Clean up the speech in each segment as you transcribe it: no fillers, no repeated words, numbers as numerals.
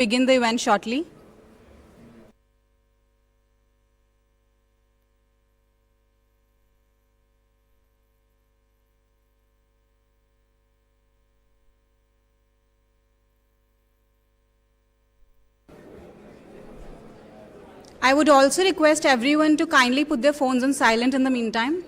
begin the event shortly. I would also request everyone to kindly put their phones on silent in the meantime.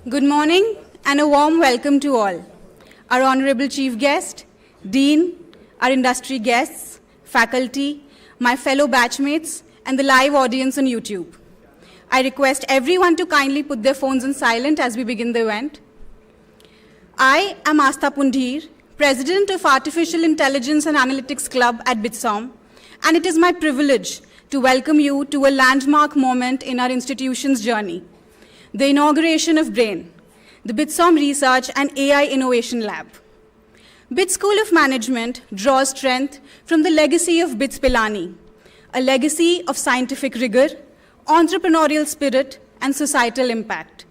Good morning and a warm welcome to all. Our Honorable Chief Guest, Dean, our industry guests, faculty, my fellow batchmates, and the live audience on YouTube. I request everyone to kindly put their phones on silent as we begin the event. I am Astha Pundhir, President of Artificial Intelligence and Analytics Club at BITSoM, and it is my privilege to welcome you to a landmark moment in our institution's journey. The inauguration of BRAIN, the BITSoM Research and AI Innovation Lab. BITS School of Management draws strength from the legacy of BITS Pilani, a legacy of scientific rigor, entrepreneurial spirit, and societal impact.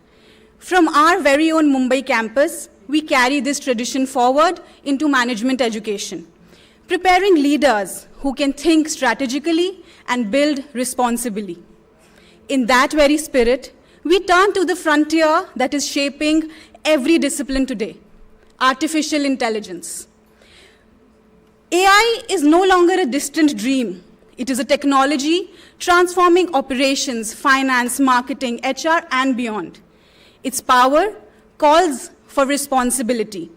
From our very own Mumbai campus, we carry this tradition forward into management education, preparing leaders who can think strategically and build responsibly. In that very spirit, we turn to the frontier that is shaping every discipline today, artificial intelligence. AI is no longer a distant dream. It is a technology transforming operations, finance, marketing, HR, and beyond. Its power calls for responsibility,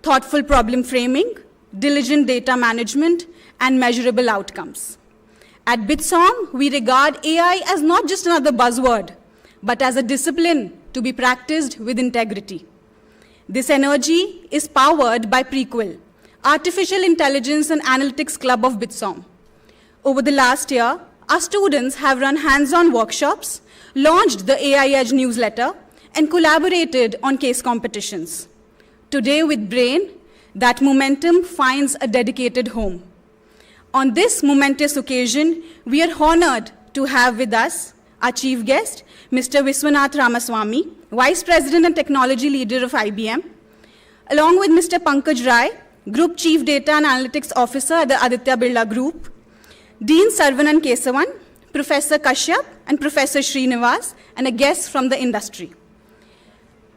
thoughtful problem framing, diligent data management, and measurable outcomes. At BITSoM, we regard AI as not just another buzzword, but as a discipline to be practiced with integrity. This energy is powered by Prequel, Artificial Intelligence and Analytics Club of BITSoM. Over the last year, our students have run hands-on workshops, launched the AI Edge newsletter, and collaborated on case competitions. Today with BRAIN, that momentum finds a dedicated home. On this momentous occasion, we are honored to have with us our chief guest, Mr. Viswanath Ramaswamy, Vice President and Technology Leader of IBM, along with Mr. Pankaj Rai, Group Chief Data and Analytics Officer at the Aditya Birla Group, Dean Saravanan Kesavan, Professor Kashyap, and Professor Srinivas, and a guest from the industry.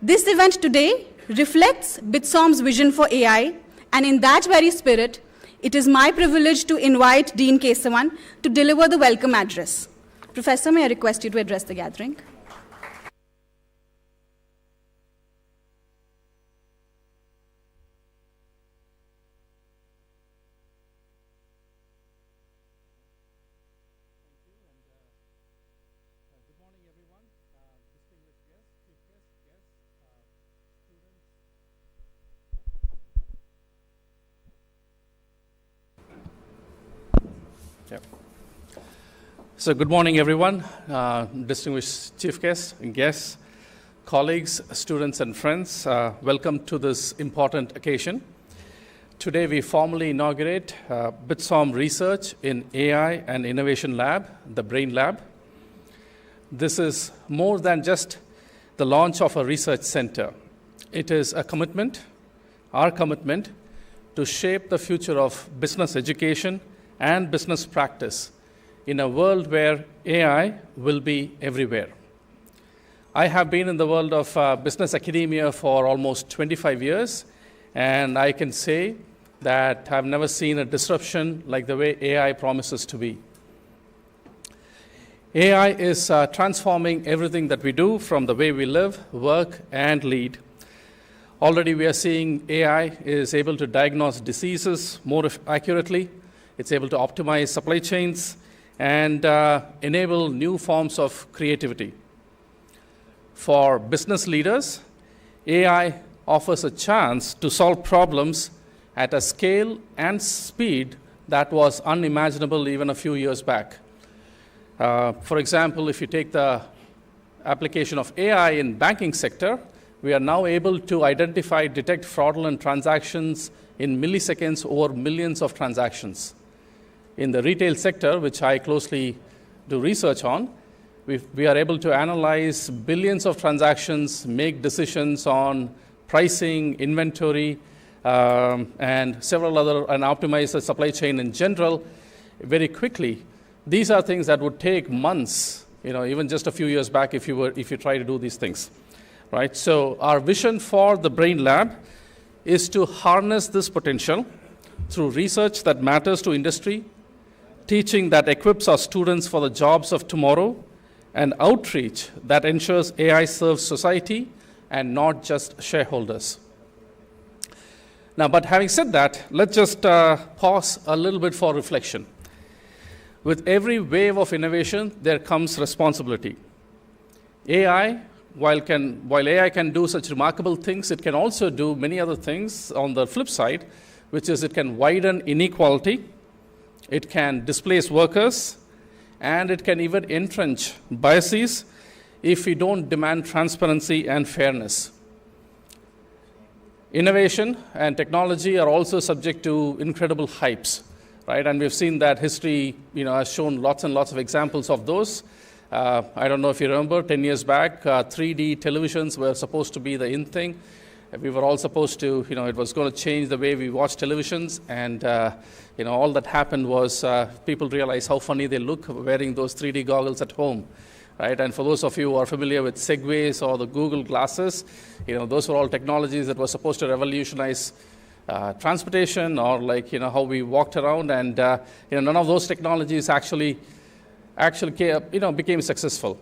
This event today reflects BITSoM's vision for AI, and in that very spirit, it is my privilege to invite Dean Kesavan to deliver the welcome address. Professor, may I request you to address the gathering? So good morning, everyone, distinguished chief guests, colleagues, students, and friends. Welcome to this important occasion. Today, we formally inaugurate BITSoM Research in AI and Innovation Lab, the BRAIN Lab. This is more than just the launch of a research center. It is a commitment, our commitment, to shape the future of business education and business practice in a world where AI will be everywhere. I have been in the world of business academia for almost 25 years, and I can say that I've never seen a disruption like the way AI promises to be. AI is transforming everything that we do, from the way we live, work, and lead. Already we are seeing AI is able to diagnose diseases more accurately. It's able to optimize supply chains and enable new forms of creativity. For business leaders, AI offers a chance to solve problems at a scale and speed that was unimaginable even a few years back. For example, if you take the application of AI in banking sector, we are now able to identify, detect fraudulent transactions in milliseconds over millions of transactions. In the retail sector, which I closely do research on, we are able to analyze billions of transactions, make decisions on pricing, inventory, and several other, and optimize the supply chain in general very quickly. These are things that would take months, even just a few years back if you try to do these things, right? So our vision for the BRAIN Lab is to harness this potential through research that matters to industry, teaching that equips our students for the jobs of tomorrow, and outreach that ensures AI serves society and not just shareholders. Now, but having said that, let's just pause a little bit for reflection. With every wave of innovation, there comes responsibility. AI, while AI can do such remarkable things, it can also do many other things on the flip side, which is it can widen inequality, it can displace workers, and it can even entrench biases if we don't demand transparency and fairness. Innovation and technology are also subject to incredible hypes, right? And we've seen that history, has shown lots and lots of examples of those. I don't know if you remember, 10 years back, 3D televisions were supposed to be the in thing. We were all supposed to, it was going to change the way we watch televisions, and all that happened was people realized how funny they look wearing those 3D goggles at home, right? And for those of you who are familiar with Segways or the Google glasses, those were all technologies that were supposed to revolutionize transportation, or how we walked around, and none of those technologies actually became successful.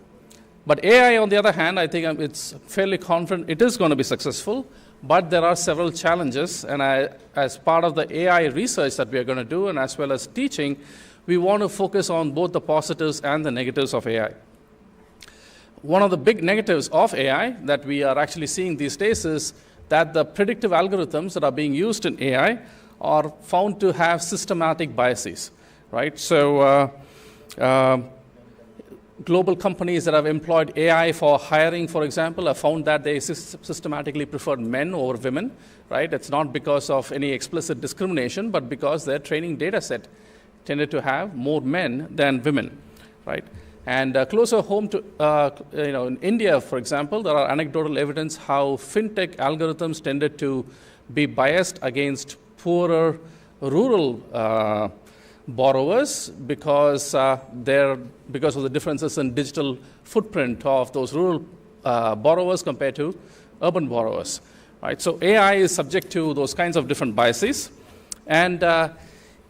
But AI, on the other hand, I think it's fairly confident it is going to be successful, but there are several challenges, and as part of the AI research that we are going to do, and as well as teaching, we want to focus on both the positives and the negatives of AI. One of the big negatives of AI that we are actually seeing these days is that the predictive algorithms that are being used in AI are found to have systematic biases, right? So global companies that have employed AI for hiring, for example, have found that they systematically preferred men over women, right? It's not because of any explicit discrimination, but because their training data set tended to have more men than women, right? And closer home to, in India, for example, there are anecdotal evidence how fintech algorithms tended to be biased against poorer rural borrowers because of the differences in digital footprint of those rural borrowers compared to urban borrowers. Right? So AI is subject to those kinds of different biases. And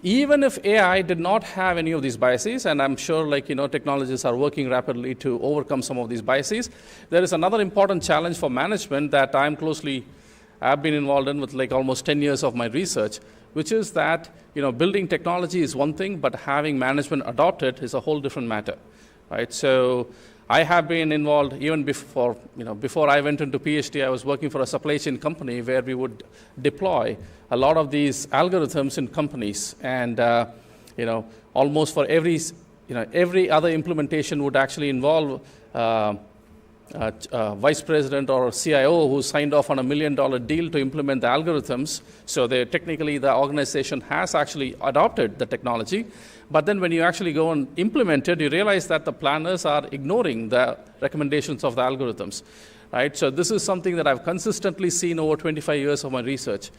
even if AI did not have any of these biases, and I'm sure technologists are working rapidly to overcome some of these biases, there is another important challenge for management that I've been involved in with almost 10 years of my research, which is that building technology is one thing, but having management adopt it is a whole different matter. Right? So I have been involved even before I went into PhD, I was working for a supply chain company where we would deploy a lot of these algorithms in companies, and almost for every other implementation would actually involve vice president or CIO who signed off on $1 million deal to implement the algorithms. So technically the organization has actually adopted the technology. But then when you actually go and implement it, you realize that the planners are ignoring the recommendations of the algorithms. Right? So this is something that I've consistently seen over 25 years of my research.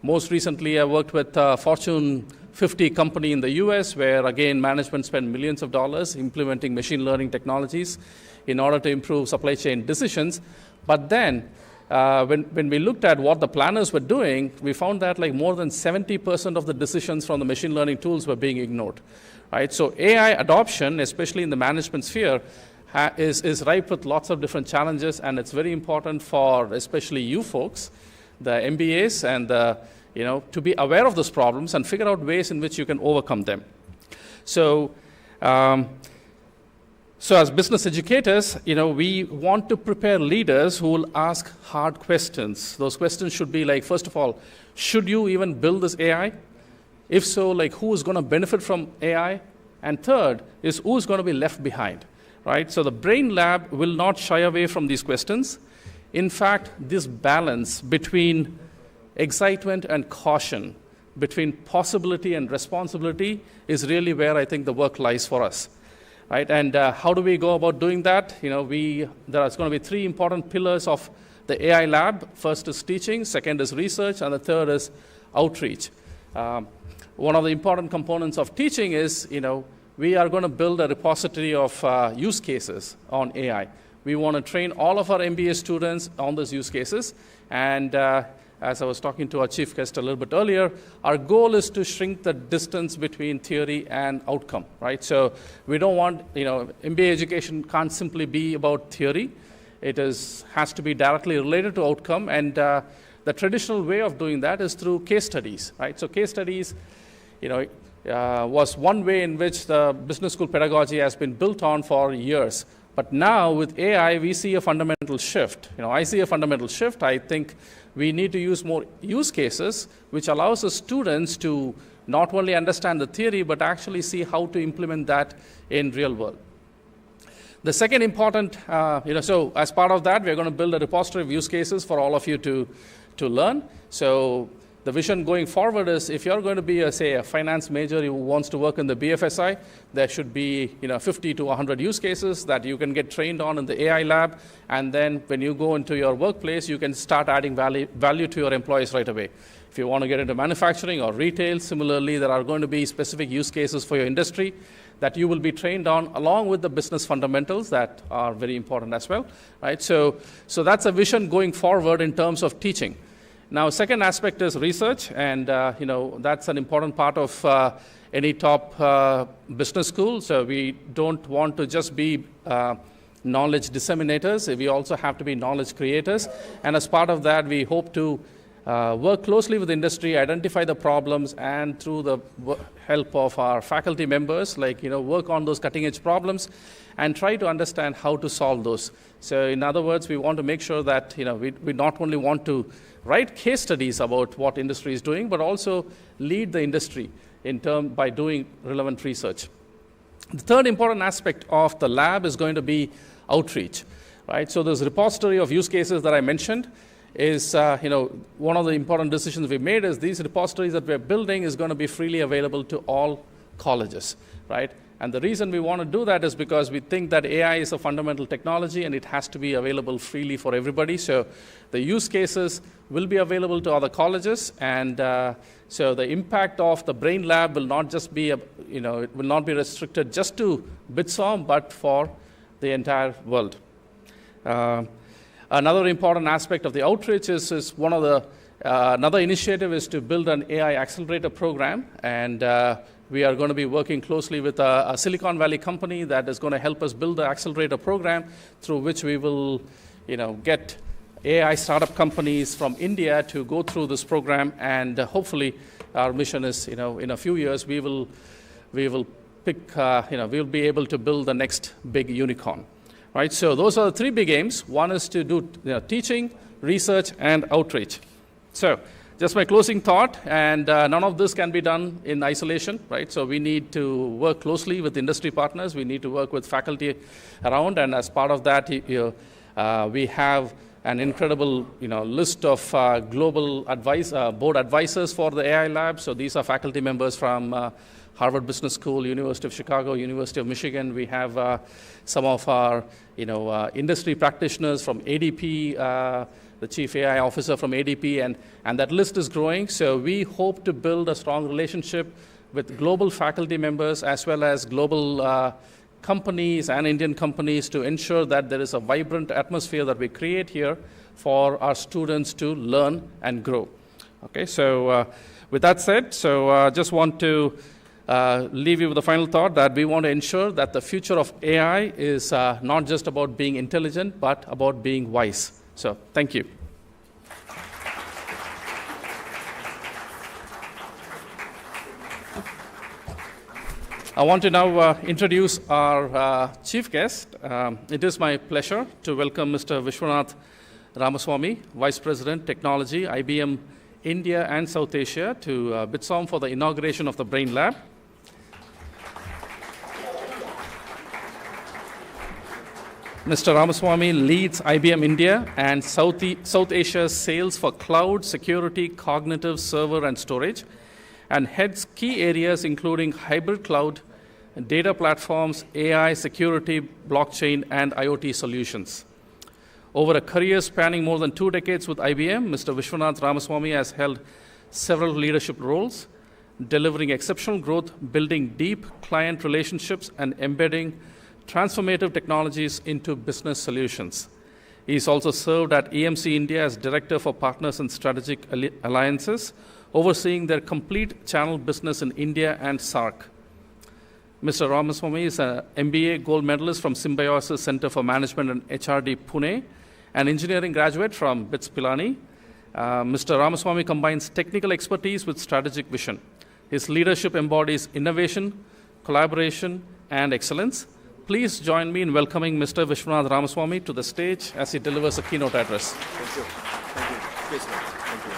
Most recently, I worked with a Fortune 50 company in the US, where again, management spent millions of dollars implementing machine learning technologies in order to improve supply chain decisions. But then, when we looked at what the planners were doing, we found that more than 70% of the decisions from the machine learning tools were being ignored. Right? So AI adoption, especially in the management sphere, is ripe with lots of different challenges, and it's very important for especially you folks, the MBAs, and to be aware of those problems and figure out ways in which you can overcome them. So as business educators, we want to prepare leaders who will ask hard questions. Those questions should be first of all, should you even build this AI? If so, who is going to benefit from AI? And third is, who's going to be left behind? Right? So the BRAIN Lab will not shy away from these questions. In fact, this balance between excitement and caution, between possibility and responsibility, is really where I think the work lies for us. Right? And how do we go about doing that? There is going to be 3 important pillars of the AI lab. First is teaching, second is research, and the third is outreach. One of the important components of teaching is, we are going to build a repository of use cases on AI. We want to train all of our MBA students on those use cases. And as I was talking to our chief guest a little bit earlier, our goal is to shrink the distance between theory and outcome, right? So we don't want, MBA education can't simply be about theory. It has to be directly related to outcome. And the traditional way of doing that is through case studies, right? So case studies, was one way in which the business school pedagogy has been built on for years. But now with AI, we see a fundamental shift. I see a fundamental shift. I think we need to use more use cases, which allows the students to not only understand the theory, but actually see how to implement that in real world. The second important, so as part of that, we're going to build a repository of use cases for all of you to learn. So the vision going forward is, if you're going to be, a finance major who wants to work in the BFSI, there should be 50 to 100 use cases that you can get trained on in the AI lab. And then when you go into your workplace, you can start adding value to your employees right away. If you want to get into manufacturing or retail, similarly, there are going to be specific use cases for your industry that you will be trained on, along with the business fundamentals that are very important as well. Right? So that's a vision going forward in terms of teaching. Now, second aspect is research, and that's an important part of any top business school. So we don't want to just be knowledge disseminators. We also have to be knowledge creators. And as part of that, we hope to work closely with industry, identify the problems, and through the help of our faculty members, work on those cutting-edge problems and try to understand how to solve those. So in other words, we want to make sure that we not only want to write case studies about what industry is doing, but also lead the industry by doing relevant research. The third important aspect of the lab is going to be outreach. Right? So this repository of use cases that I mentioned is, one of the important decisions we made is these repositories that we're building is going to be freely available to all colleges, right? And the reason we want to do that is because we think that AI is a fundamental technology and it has to be available freely for everybody. So the use cases will be available to other colleges, and so the impact of the Brain Lab will not just be, it will not be restricted just to BITSoM, but for the entire world. Another important aspect of the outreach is one of the another initiative is to build an AI accelerator program, and we are going to be working closely with a Silicon Valley company that is going to help us build the accelerator program through which we will, get AI startup companies from India to go through this program, and hopefully our mission is, in a few years we will pick, we'll be able to build the next big unicorn, right? So those are the three big aims. One is to do teaching, research, and outreach. So just my closing thought, and none of this can be done in isolation, right? So we need to work closely with industry partners. We need to work with faculty around, and as part of that, we have an incredible, list of global board advisors for the AI lab. So these are faculty members from Harvard Business School, University of Chicago, University of Michigan. We have some of our, industry practitioners from ADP, the chief AI officer from ADP, and that list is growing. So we hope to build a strong relationship with global faculty members as well as global companies and Indian companies to ensure that there is a vibrant atmosphere that we create here for our students to learn and grow. Okay, so with that said, just want to leave you with a final thought that we want to ensure that the future of AI is not just about being intelligent, but about being wise. So, thank you. I want to now introduce our chief guest. It is my pleasure to welcome Mr. Viswanath Ramaswamy, Vice President, Technology, IBM India and South Asia, to BITSoM for the inauguration of the Brain Lab. Mr. Ramaswamy leads IBM India and South Asia's sales for cloud, security, cognitive, server, and storage, and heads key areas including hybrid cloud, data platforms, AI, security, blockchain, and IoT solutions. Over a career spanning more than 2 decades with IBM, Mr. Viswanath Ramaswamy has held several leadership roles, delivering exceptional growth, building deep client relationships, and embedding transformative technologies into business solutions. He's also served at EMC India as Director for Partners and Strategic Alliances, overseeing their complete channel business in India and SAARC. Mr. Ramaswamy is an MBA gold medalist from Symbiosis Center for Management and HRD, Pune, an engineering graduate from BITS Pilani. Mr. Ramaswamy combines technical expertise with strategic vision. His leadership embodies innovation, collaboration, and excellence. Please join me in welcoming Mr. Viswanath Ramaswamy to the stage as he delivers a keynote address. Thank you. Thank you. Thank you.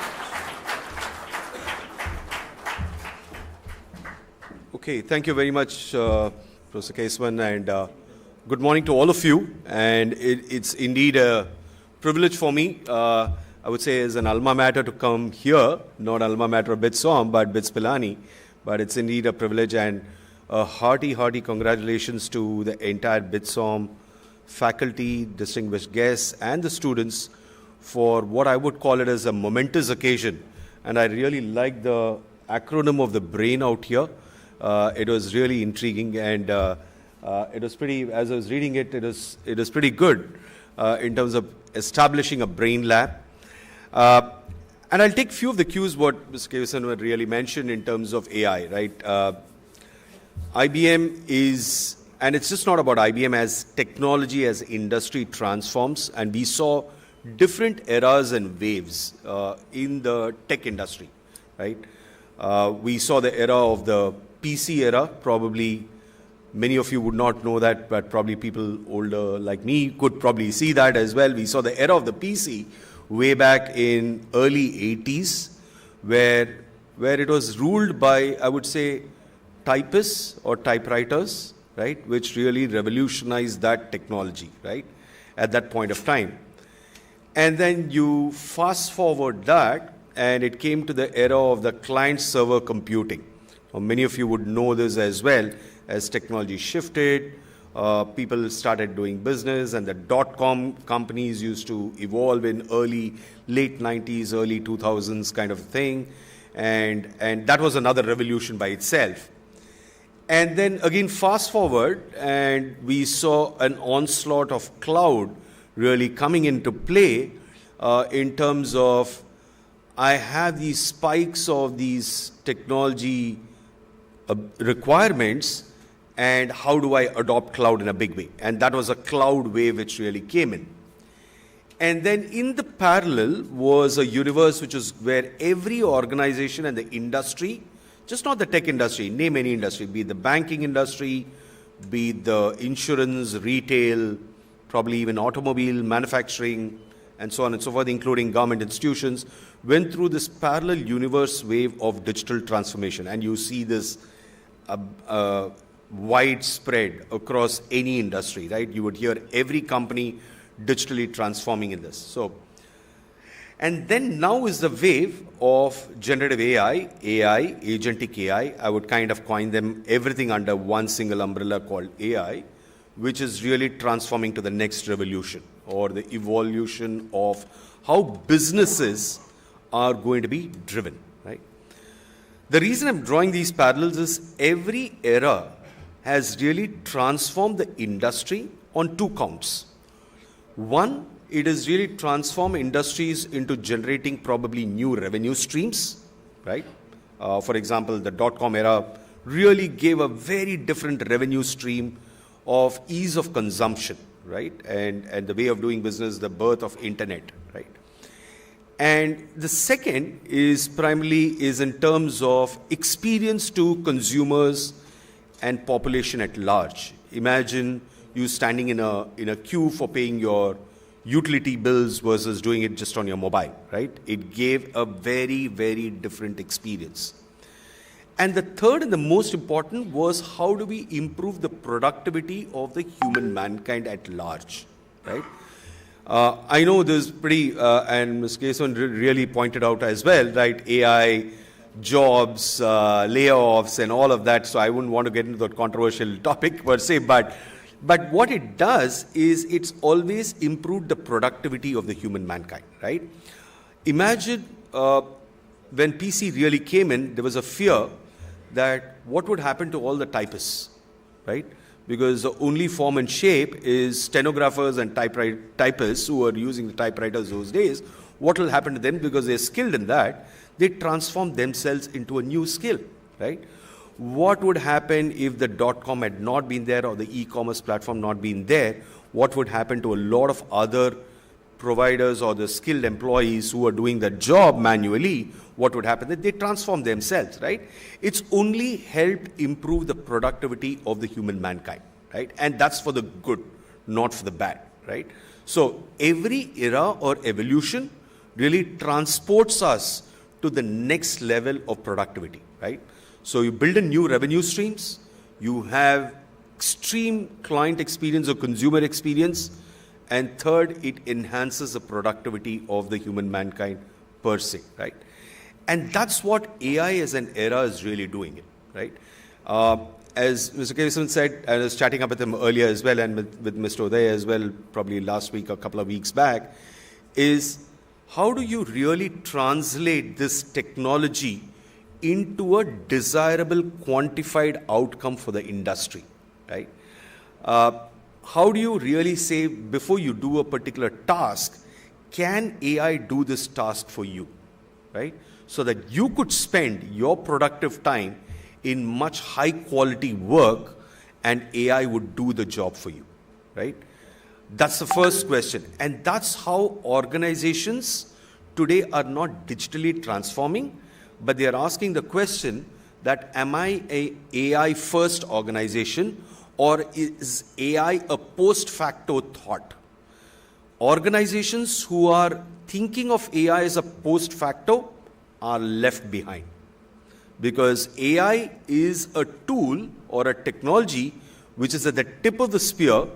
Okay, thank you very much, Professor Kesavan, and good morning to all of you. And it's indeed a privilege for me, I would say, as an alma mater to come here, not alma mater of BITSoM, but BITS Pilani. But it's indeed a privilege, and a hearty congratulations to the entire BITSoM faculty, distinguished guests, and the students for what I would call it as a momentous occasion. And I really like the acronym of the BRAIN out here. It was really intriguing, and it was pretty, as I was reading it, it was pretty good in terms of establishing a brain lab. And I'll take few of the cues what Mr. Kesavan really mentioned in terms of AI, right? IBM is, and it's just not about IBM as technology, as industry transforms, and we saw different eras and waves in the tech industry, right? We saw the era of the PC era. Probably many of you would not know that, but probably people older like me could probably see that as well. We saw the era of the PC way back in early 80s, where it was ruled by, I would say, typists or typewriters, right, which really revolutionized that technology, right, at that point of time. And then you fast forward that, and it came to the era of the client-server computing. Many of you would know this as well, as technology shifted. People started doing business, and the dot-com companies used to evolve in late 90s, early 2000s kind of thing. And that was another revolution by itself. And then again, fast forward, and we saw an onslaught of cloud really coming into play in terms of I have these spikes of these technology requirements, and how do I adopt cloud in a big way? And that was a cloud wave which really came in. And then in the parallel was a universe which is where every organization and the industry, just not the tech industry, name any industry, be it the banking industry, be it the insurance, retail, probably even automobile, manufacturing, and so on and so forth, including government institutions, went through this parallel universe wave of digital transformation. And you see this widespread across any industry, right? You would hear every company digitally transforming in this. So, and then now is the wave of generative AI, agentic AI. I would kind of coin them everything under one single umbrella called AI, which is really transforming to the next revolution or the evolution of how businesses are going to be driven, right? The reason I'm drawing these parallels is every era has really transformed the industry on two counts. One, it has really transformed industries into generating probably new revenue streams, right? For example, the dot-com era really gave a very different revenue stream of ease of consumption, right? And the way of doing business, the birth of internet, right? And the second is primarily in terms of experience to consumers and population at large. Imagine you standing in a queue for paying your utility bills versus doing it just on your mobile, right? It gave a very, very different experience. And the third and the most important was how do we improve the productivity of the human mankind at large, right? I know this is pretty, and Ms. Kesavan really pointed out as well, right? AI, jobs, layoffs, and all of that. So I wouldn't want to get into that controversial topic per se, but what it does is it's always improved the productivity of the human mankind, right? Imagine when PC really came in, there was a fear that what would happen to all the typists, right? Because the only form and shape is stenographers and typists who were using the typewriters those days. What will happen to them? Because they're skilled in that, they transform themselves into a new skill, right? What would happen if the dot-com had not been there or the e-commerce platform not been there? What would happen to a lot of other providers or the skilled employees who are doing the job manually? What would happen? They transform themselves, right? It's only helped improve the productivity of the human mankind, right? And that's for the good, not for the bad, right? So every era or evolution really transports us to the next level of productivity, right? So you build in new revenue streams, you have extreme client experience or consumer experience, and third, it enhances the productivity of the human mankind per se, right? And that's what AI as an era is really doing it, right? As Mr. Kesavan said, I was chatting up with him earlier as well, and with Mr. Uday as well, probably last week, a couple of weeks back, is how do you really translate this technology into a desirable quantified outcome for the industry, right? How do you really say before you do a particular task, can AI do this task for you, right? So that you could spend your productive time in much high quality work and AI would do the job for you, right? That's the first question. And that's how organizations today are not digitally transforming, but they are asking the question that am I a AI first organization or is AI a post facto thought? Organizations who are thinking of AI as a post facto are left behind, because AI is a tool or a technology which is at the tip of the spear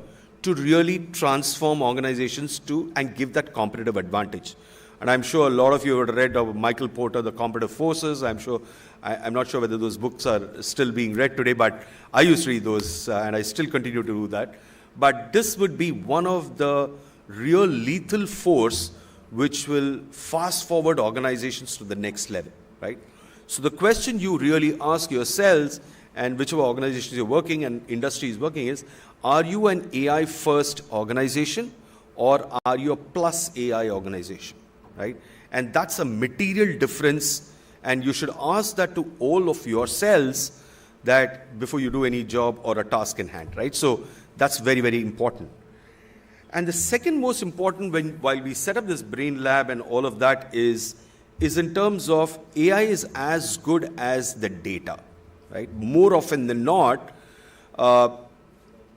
to really transform organizations and give that competitive advantage. And I'm sure a lot of you have read of Michael Porter, The Competitive Forces. I'm sure I'm not sure whether those books are still being read today, but I used to read those, and I still continue to do that. But this would be one of the real lethal force which will fast forward organizations to the next level, right? So the question you really ask yourselves, and whichever organizations you're working and industry is working is, are you an AI first organization or are you a plus AI organization, right? And that's a material difference, and you should ask that to all of yourselves that before you do any job or a task in hand, right? So that's very, very important. And the second most important while we set up this brain lab and all of that is in terms of AI is as good as the data, right? More often than not,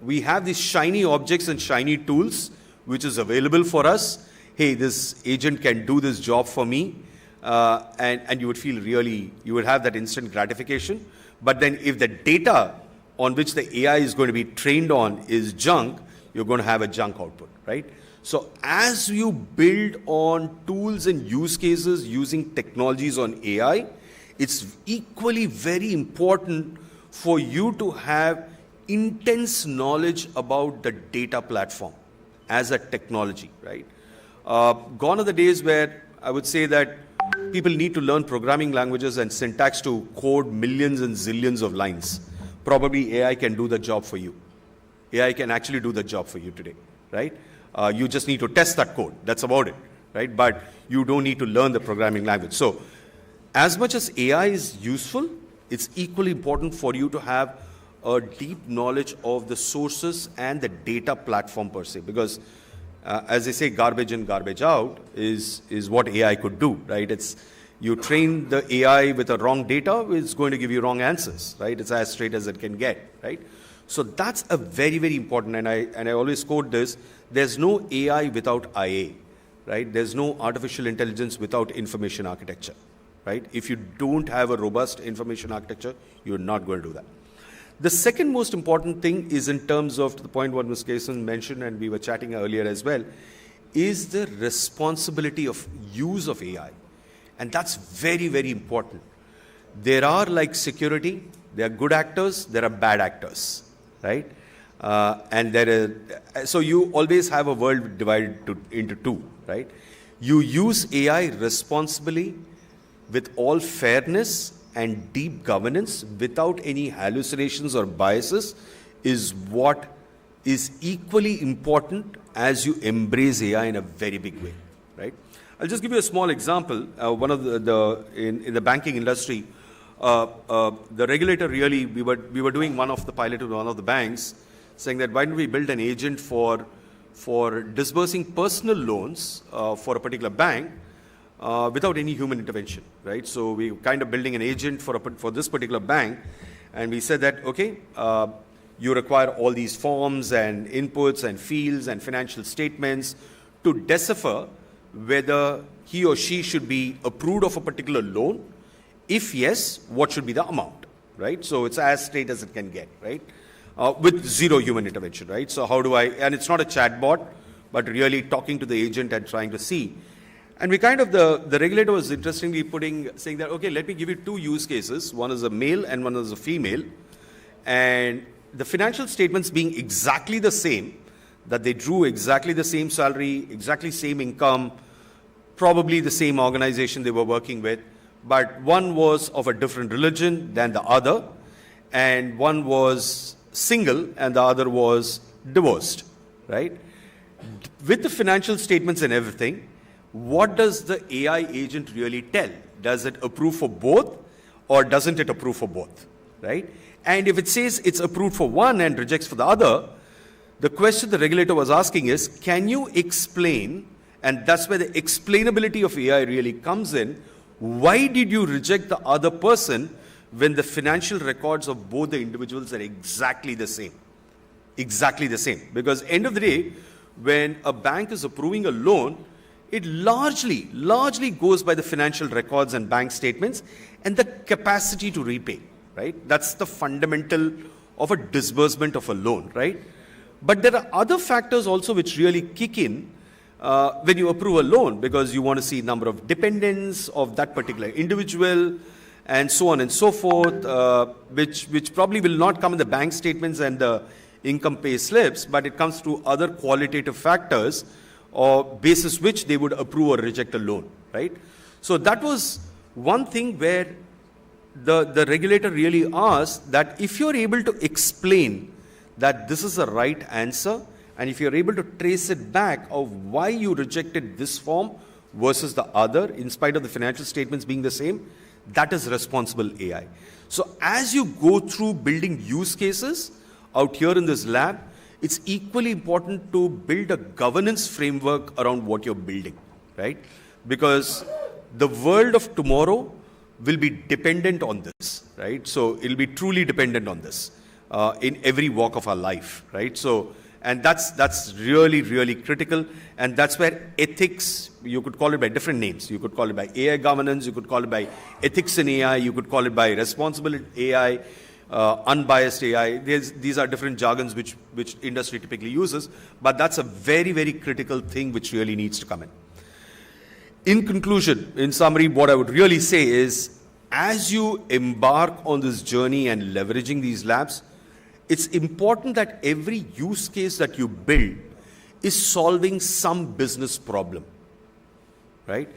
we have these shiny objects and shiny tools which is available for us. Hey, this agent can do this job for me, and you would feel really, you would have that instant gratification. But then if the data on which the AI is going to be trained on is junk, you're going to have a junk output, right? So as you build on tools and use cases using technologies on AI, it's equally very important for you to have intense knowledge about the data platform as a technology, right? Gone are the days where I would say that people need to learn programming languages and syntax to code millions and zillions of lines. Probably AI can do the job for you. AI can actually do the job for you today, right? You just need to test that code. That's about it, right? But you don't need to learn the programming language. So as much as AI is useful, it's equally important for you to have a deep knowledge of the sources and the data platform per se, because as they say, garbage in, garbage out is what AI could do, right? It's you train the AI with the wrong data, it's going to give you wrong answers, right? It's as straight as it can get, right? So that's a very, very important, and I always quote this, there's no AI without IA, right? There's no artificial intelligence without information architecture, right? If you don't have a robust information architecture, you're not going to do that. The second most important thing is in terms of the point what Ms. Kesavan mentioned, and we were chatting earlier as well, is the responsibility of use of AI. And that's very, very important. There are, like security, there are good actors, there are bad actors, right? So you always have a world divided into two, right? You use AI responsibly with all fairness and deep governance without any hallucinations or biases is what is equally important as you embrace AI in a very big way, right? I'll just give you a small example. One of in the banking industry, the regulator really, we were doing one of the pilot with one of the banks, saying that why don't we build an agent for disbursing personal loans for a particular bank without any human intervention, right? So we kind of building an agent for this particular bank, and we said that, okay, you require all these forms and inputs and fields and financial statements to decipher whether he or she should be approved of a particular loan. If yes, what should be the amount, right? So it's as straight as it can get, right? With zero human intervention, right? So how do and it's not a chatbot, but really talking to the agent and trying to see. And we kind of, the regulator was interestingly saying that, okay, let me give you two use cases. One is a male and one is a female. And the financial statements being exactly the same, that they drew exactly the same salary, exactly same income, probably the same organization they were working with, but one was of a different religion than the other, and one was single and the other was divorced, right? With the financial statements and everything, what does the AI agent really tell? Does it approve for both or doesn't it approve for both, right? And if it says it's approved for one and rejects for the other, the question the regulator was asking is, can you explain, and that's where the explainability of AI really comes in, why did you reject the other person when the financial records of both the individuals are exactly the same? Exactly the same. Because end of the day, when a bank is approving a loan, it largely goes by the financial records and bank statements and the capacity to repay, right? That's the fundamental of a disbursement of a loan, right? But there are other factors also which really kick in when you approve a loan, because you want to see number of dependents of that particular individual, and so on and so forth, which probably will not come in the bank statements and the income pay slips, but it comes through other qualitative factors or basis which they would approve or reject a loan, right? So that was one thing where the regulator really asked that if you're able to explain that this is the right answer, and if you're able to trace it back of why you rejected this form versus the other, in spite of the financial statements being the same, that is responsible AI. So as you go through building use cases out here in this lab, it's equally important to build a governance framework around what you're building, right? Because the world of tomorrow will be dependent on this, right? So it'll be truly dependent on this in every walk of our life, right? So, and that's really, really critical. And that's where ethics, you could call it by different names. You could call it by AI governance, you could call it by ethics in AI, you could call it by responsible AI, unbiased AI. These are different jargons which industry typically uses, but that's a very, very critical thing which really needs to come in. In conclusion, in summary, what I would really say is, as you embark on this journey and leveraging these labs, it's important that every use case that you build is solving some business problem, right?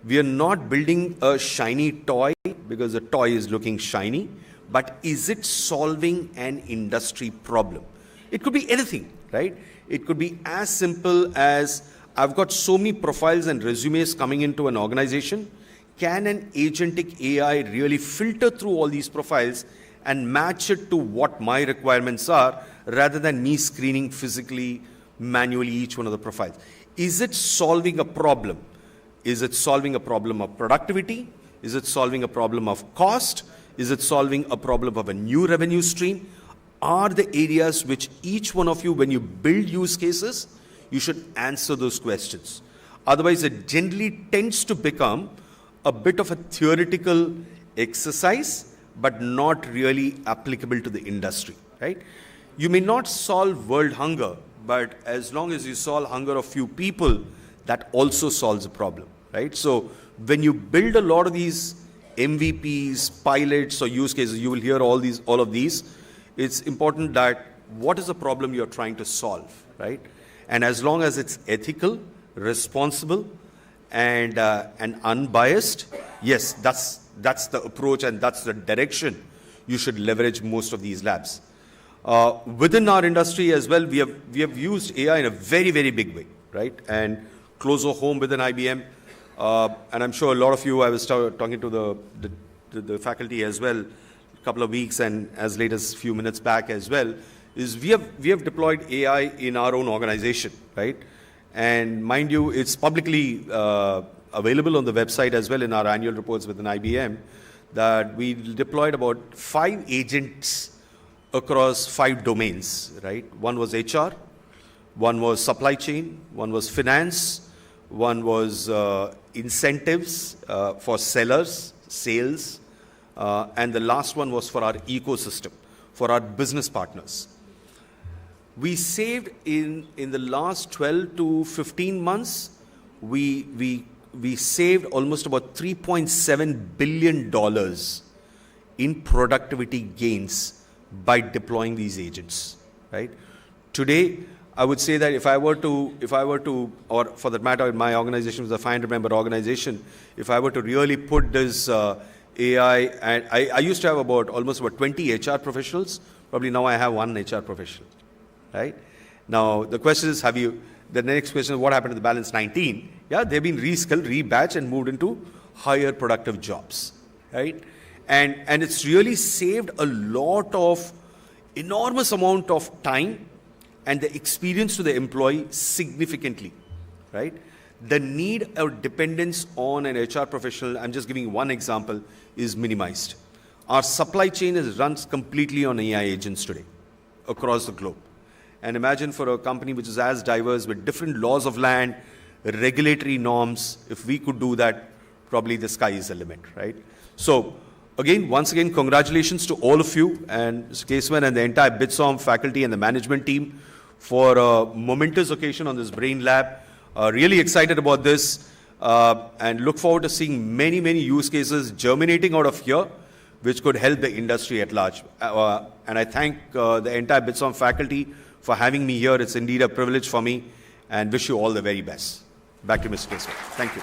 We are not building a shiny toy because the toy is looking shiny, but is it solving an industry problem? It could be anything, right? It could be as simple as, I've got so many profiles and resumes coming into an organization. Can an agentic AI really filter through all these profiles and match it to what my requirements are, rather than me screening physically, manually each one of the profiles? Is it solving a problem? Is it solving a problem of productivity? Is it solving a problem of cost? Is it solving a problem of a new revenue stream? Are the areas which each one of you, when you build use cases, you should answer those questions. Otherwise, it generally tends to become a bit of a theoretical exercise, but not really applicable to the industry, right? You may not solve world hunger, but as long as you solve hunger of few people, that also solves a problem, right? So when you build a lot of these MVPs, pilots, or use cases, you will hear all of these. It's important that what is the problem you're trying to solve, right? And as long as it's ethical, responsible, and unbiased, yes, that's the approach and that's the direction you should leverage most of these labs. Within our industry as well, we have used AI in a very, very big way, right? And closer home within IBM, and I'm sure a lot of you, I was talking to the faculty as well a couple of weeks and as late as a few minutes back as well, is we have deployed AI in our own organization, right? And mind you, it's publicly available on the website as well in our annual reports within IBM, that we deployed about 5 agents across 5 domains, right? One was HR, one was supply chain, one was finance, one was incentives for sellers, sales, and the last one was for our ecosystem, for our business partners. We saved in the last 12 to 15 months, we saved almost about $3.7 billion in productivity gains by deploying these agents, right? Today, I would say that if I were to, or for that matter, my organization was a 500-member organization, if I were to really put this AI, and I used to have almost about 20 HR professionals, probably now I have 1 HR professional. Right? Now, the question is, the next question is, what happened to the balance 19? Yeah, they've been reskilled, rebadged, and moved into higher productive jobs, right? And it's really saved a lot of, enormous amount of time and the experience to the employee significantly, right? The need or dependence on an HR professional, I'm just giving one example, is minimized. Our supply chain runs completely on AI agents today across the globe. And imagine for a company which is as diverse with different laws of land, regulatory norms, if we could do that, probably the sky is the limit, right? So once again, congratulations to all of you and Mr. Kesavan and the entire BITSoM faculty and the management team for a momentous occasion on this BRAIN Lab. Really excited about this. and look forward to seeing many, many use cases germinating out of here, which could help the industry at large. And I thank the entire BITSoM faculty for having me here. It's indeed a privilege for me, and wish you all the very best. Back to Mr. Kesavan. Thank you.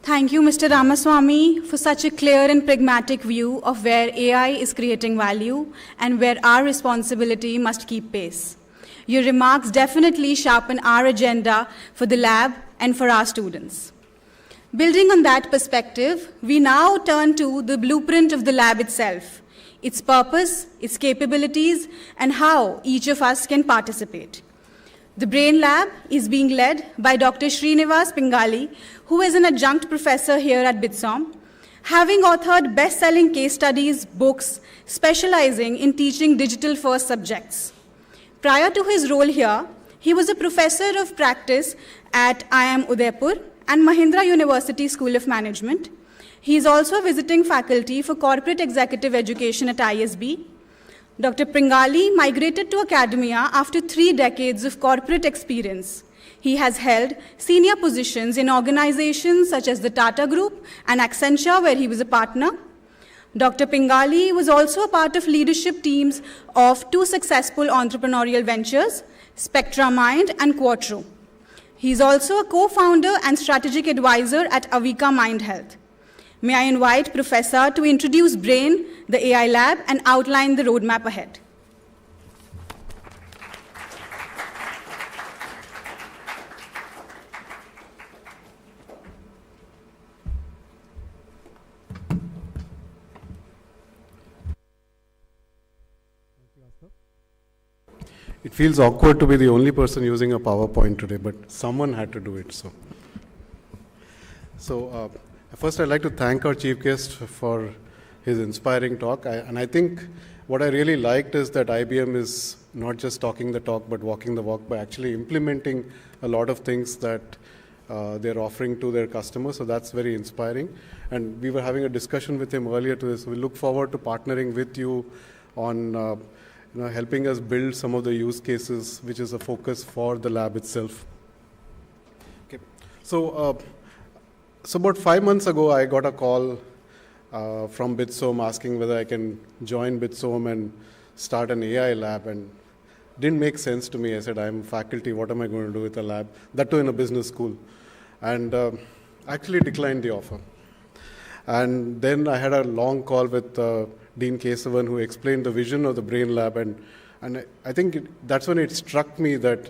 Thank you, Mr. Ramaswamy, for such a clear and pragmatic view of where AI is creating value and where our responsibility must keep pace. Your remarks definitely sharpen our agenda for the lab and for our students. Building on that perspective, we now turn to the blueprint of the lab itself, its purpose, its capabilities, and how each of us can participate. The BRAIN Lab is being led by Dr. Srinivas Pingali, who is an adjunct professor here at BITSoM, having authored best-selling case studies, books, specializing in teaching digital-first subjects. Prior to his role here, he was a professor of practice at IIM Udaipur and Mahindra University School of Management. He is also a visiting faculty for corporate executive education at ISB. Dr. Pingali migrated to academia after 3 decades of corporate experience. He has held senior positions in organizations such as the Tata Group and Accenture, where he was a partner. Dr. Pingali was also a part of leadership teams of 2 successful entrepreneurial ventures, Spectra Mind and Quattro. He is also a co-founder and strategic advisor at Avika Mind Health. May I invite Professor to introduce BRAIN, the AI lab, and outline the roadmap ahead. It feels awkward to be the only person using a PowerPoint today, but someone had to do it. So first I'd like to thank our chief guest for his inspiring talk. And I think what I really liked is that IBM is not just talking the talk, but walking the walk by actually implementing a lot of things that they're offering to their customers. So that's very inspiring. And we were having a discussion with him earlier to this. We look forward to partnering with you on helping us build some of the use cases, which is a focus for the lab itself. Okay. So about 5 months ago, I got a call from BITSoM asking whether I can join BITSoM and start an AI lab, and didn't make sense to me. I said, I'm faculty, what am I going to do with a lab? That too in a business school. And actually declined the offer. And then I had a long call with Dean Kesavan, who explained the vision of the BRAIN Lab, and I think that's when it struck me that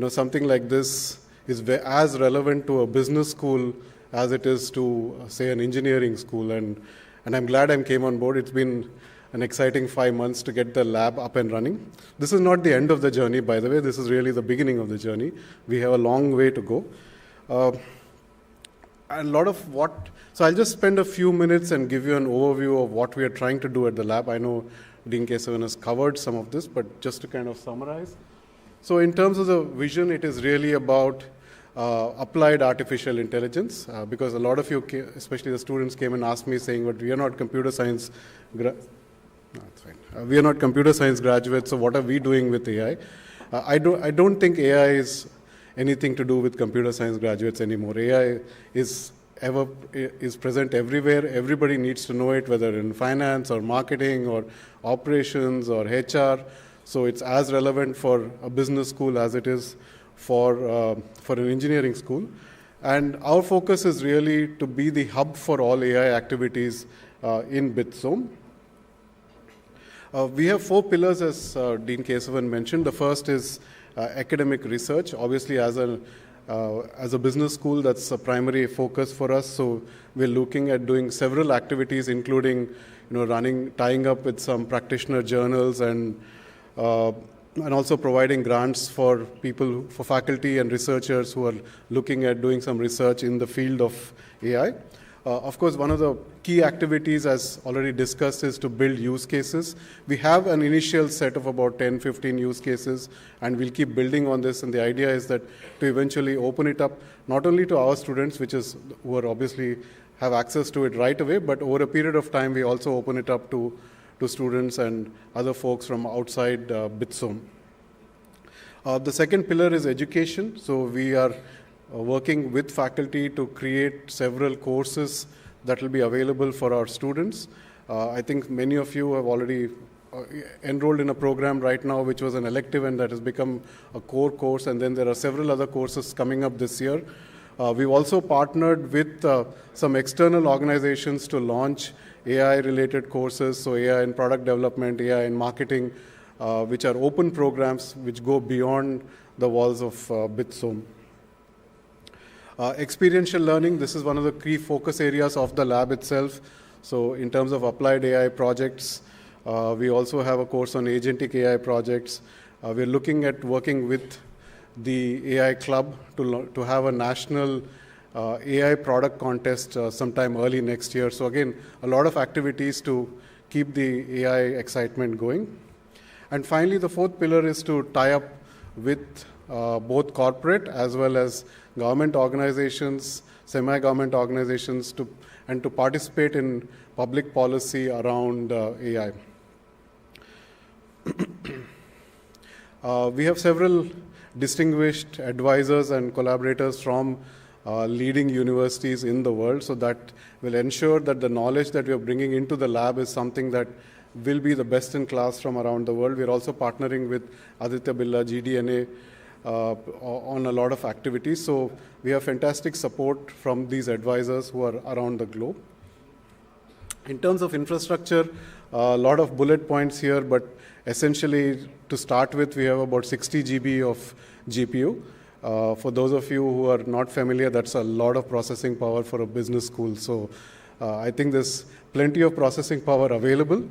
something like this is as relevant to a business school as it is to, say, an engineering school. And I'm glad I came on board. It's been an exciting 5 months to get the lab up and running. This is not the end of the journey, by the way. This is really the beginning of the journey. We have a long way to go. So I'll just spend a few minutes and give you an overview of what we are trying to do at the lab. I know Dean Kesavan has covered some of this, but just to kind of summarize. So in terms of the vision, it is really about applied artificial intelligence, because a lot of you, especially the students, came and asked me saying, but we are not computer science we are not computer science graduates, so what are we doing with AI? I don't think AI is anything to do with computer science graduates anymore. AI is present everywhere. Everybody needs to know it, whether in finance or marketing or operations or HR. So it's as relevant for a business school as it is for an engineering school. And our focus is really to be the hub for all AI activities in BITSoM. We have 4 pillars, as Dean Kesavan mentioned. The first is academic research. Obviously, as a business school, that's a primary focus for us. So we're looking at doing several activities, including tying up with some practitioner journals and also providing grants for faculty and researchers who are looking at doing some research in the field of AI. Of course, one of the key activities, as already discussed, is to build use cases. We have an initial set of about 10, 15 use cases, and we'll keep building on this. And the idea is that to eventually open it up, not only to our students, who are obviously have access to it right away, but over a period of time, we also open it up to to students and other folks from outside BITSoM. The second pillar is education. So we are working with faculty to create several courses that will be available for our students. I think many of you have already enrolled in a program right now which was an elective and that has become a core course, and then there are several other courses coming up this year. We've also partnered with some external organizations to launch AI-related courses, so AI in product development, AI in marketing, which are open programs which go beyond the walls of BITSoM. Experiential learning, this is one of the key focus areas of the lab itself. So in terms of applied AI projects, we also have a course on agentic AI projects. We're looking at working with the AI Club to have a national AI product contest sometime early next year. So again, a lot of activities to keep the AI excitement going. And finally, the fourth pillar is to tie up with both corporate as well as government organizations, semi-government organizations, and to participate in public policy around AI. We have several distinguished advisors and collaborators from leading universities in the world, so that will ensure that the knowledge that we are bringing into the lab is something that will be the best in class from around the world. We are also partnering with Aditya Birla, GDNA, on a lot of activities. So we have fantastic support from these advisors who are around the globe. In terms of infrastructure, a lot of bullet points here, but essentially to start with, we have about 60 GB of GPU. For those of you who are not familiar, that's a lot of processing power for a business school. So I think there's plenty of processing power available.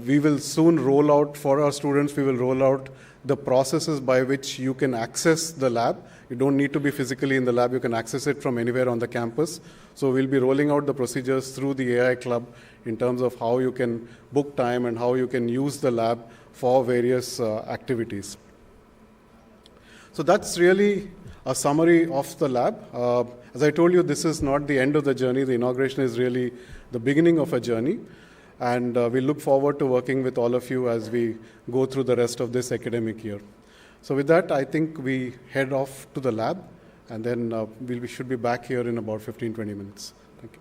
We will soon roll out for our students, we will roll out the processes by which you can access the lab. You don't need to be physically in the lab, you can access it from anywhere on the campus. So we'll be rolling out the procedures through the AI Club in terms of how you can book time and how you can use the lab for various activities. So that's really a summary of the lab. As I told you, this is not the end of the journey. The inauguration is really the beginning of a journey. And we look forward to working with all of you as we go through the rest of this academic year. So with that, I think we head off to the lab, and then we should be back here in about 15-20 minutes. Thank you.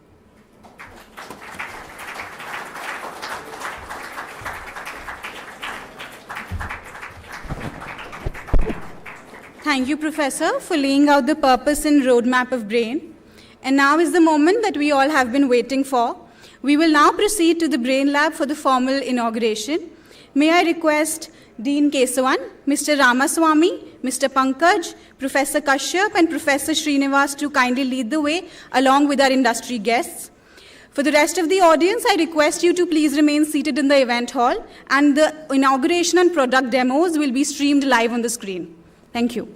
Thank you, Professor, for laying out the purpose and roadmap of BRAIN. And now is the moment that we all have been waiting for. We will now proceed to the BRAIN Lab for the formal inauguration. May I request Dean Kesavan, Mr. Ramaswamy, Mr. Pankaj, Professor Kashyap, and Professor Srinivas to kindly lead the way along with our industry guests. For the rest of the audience, I request you to please remain seated in the event hall, and the inauguration and product demos will be streamed live on the screen. Thank you.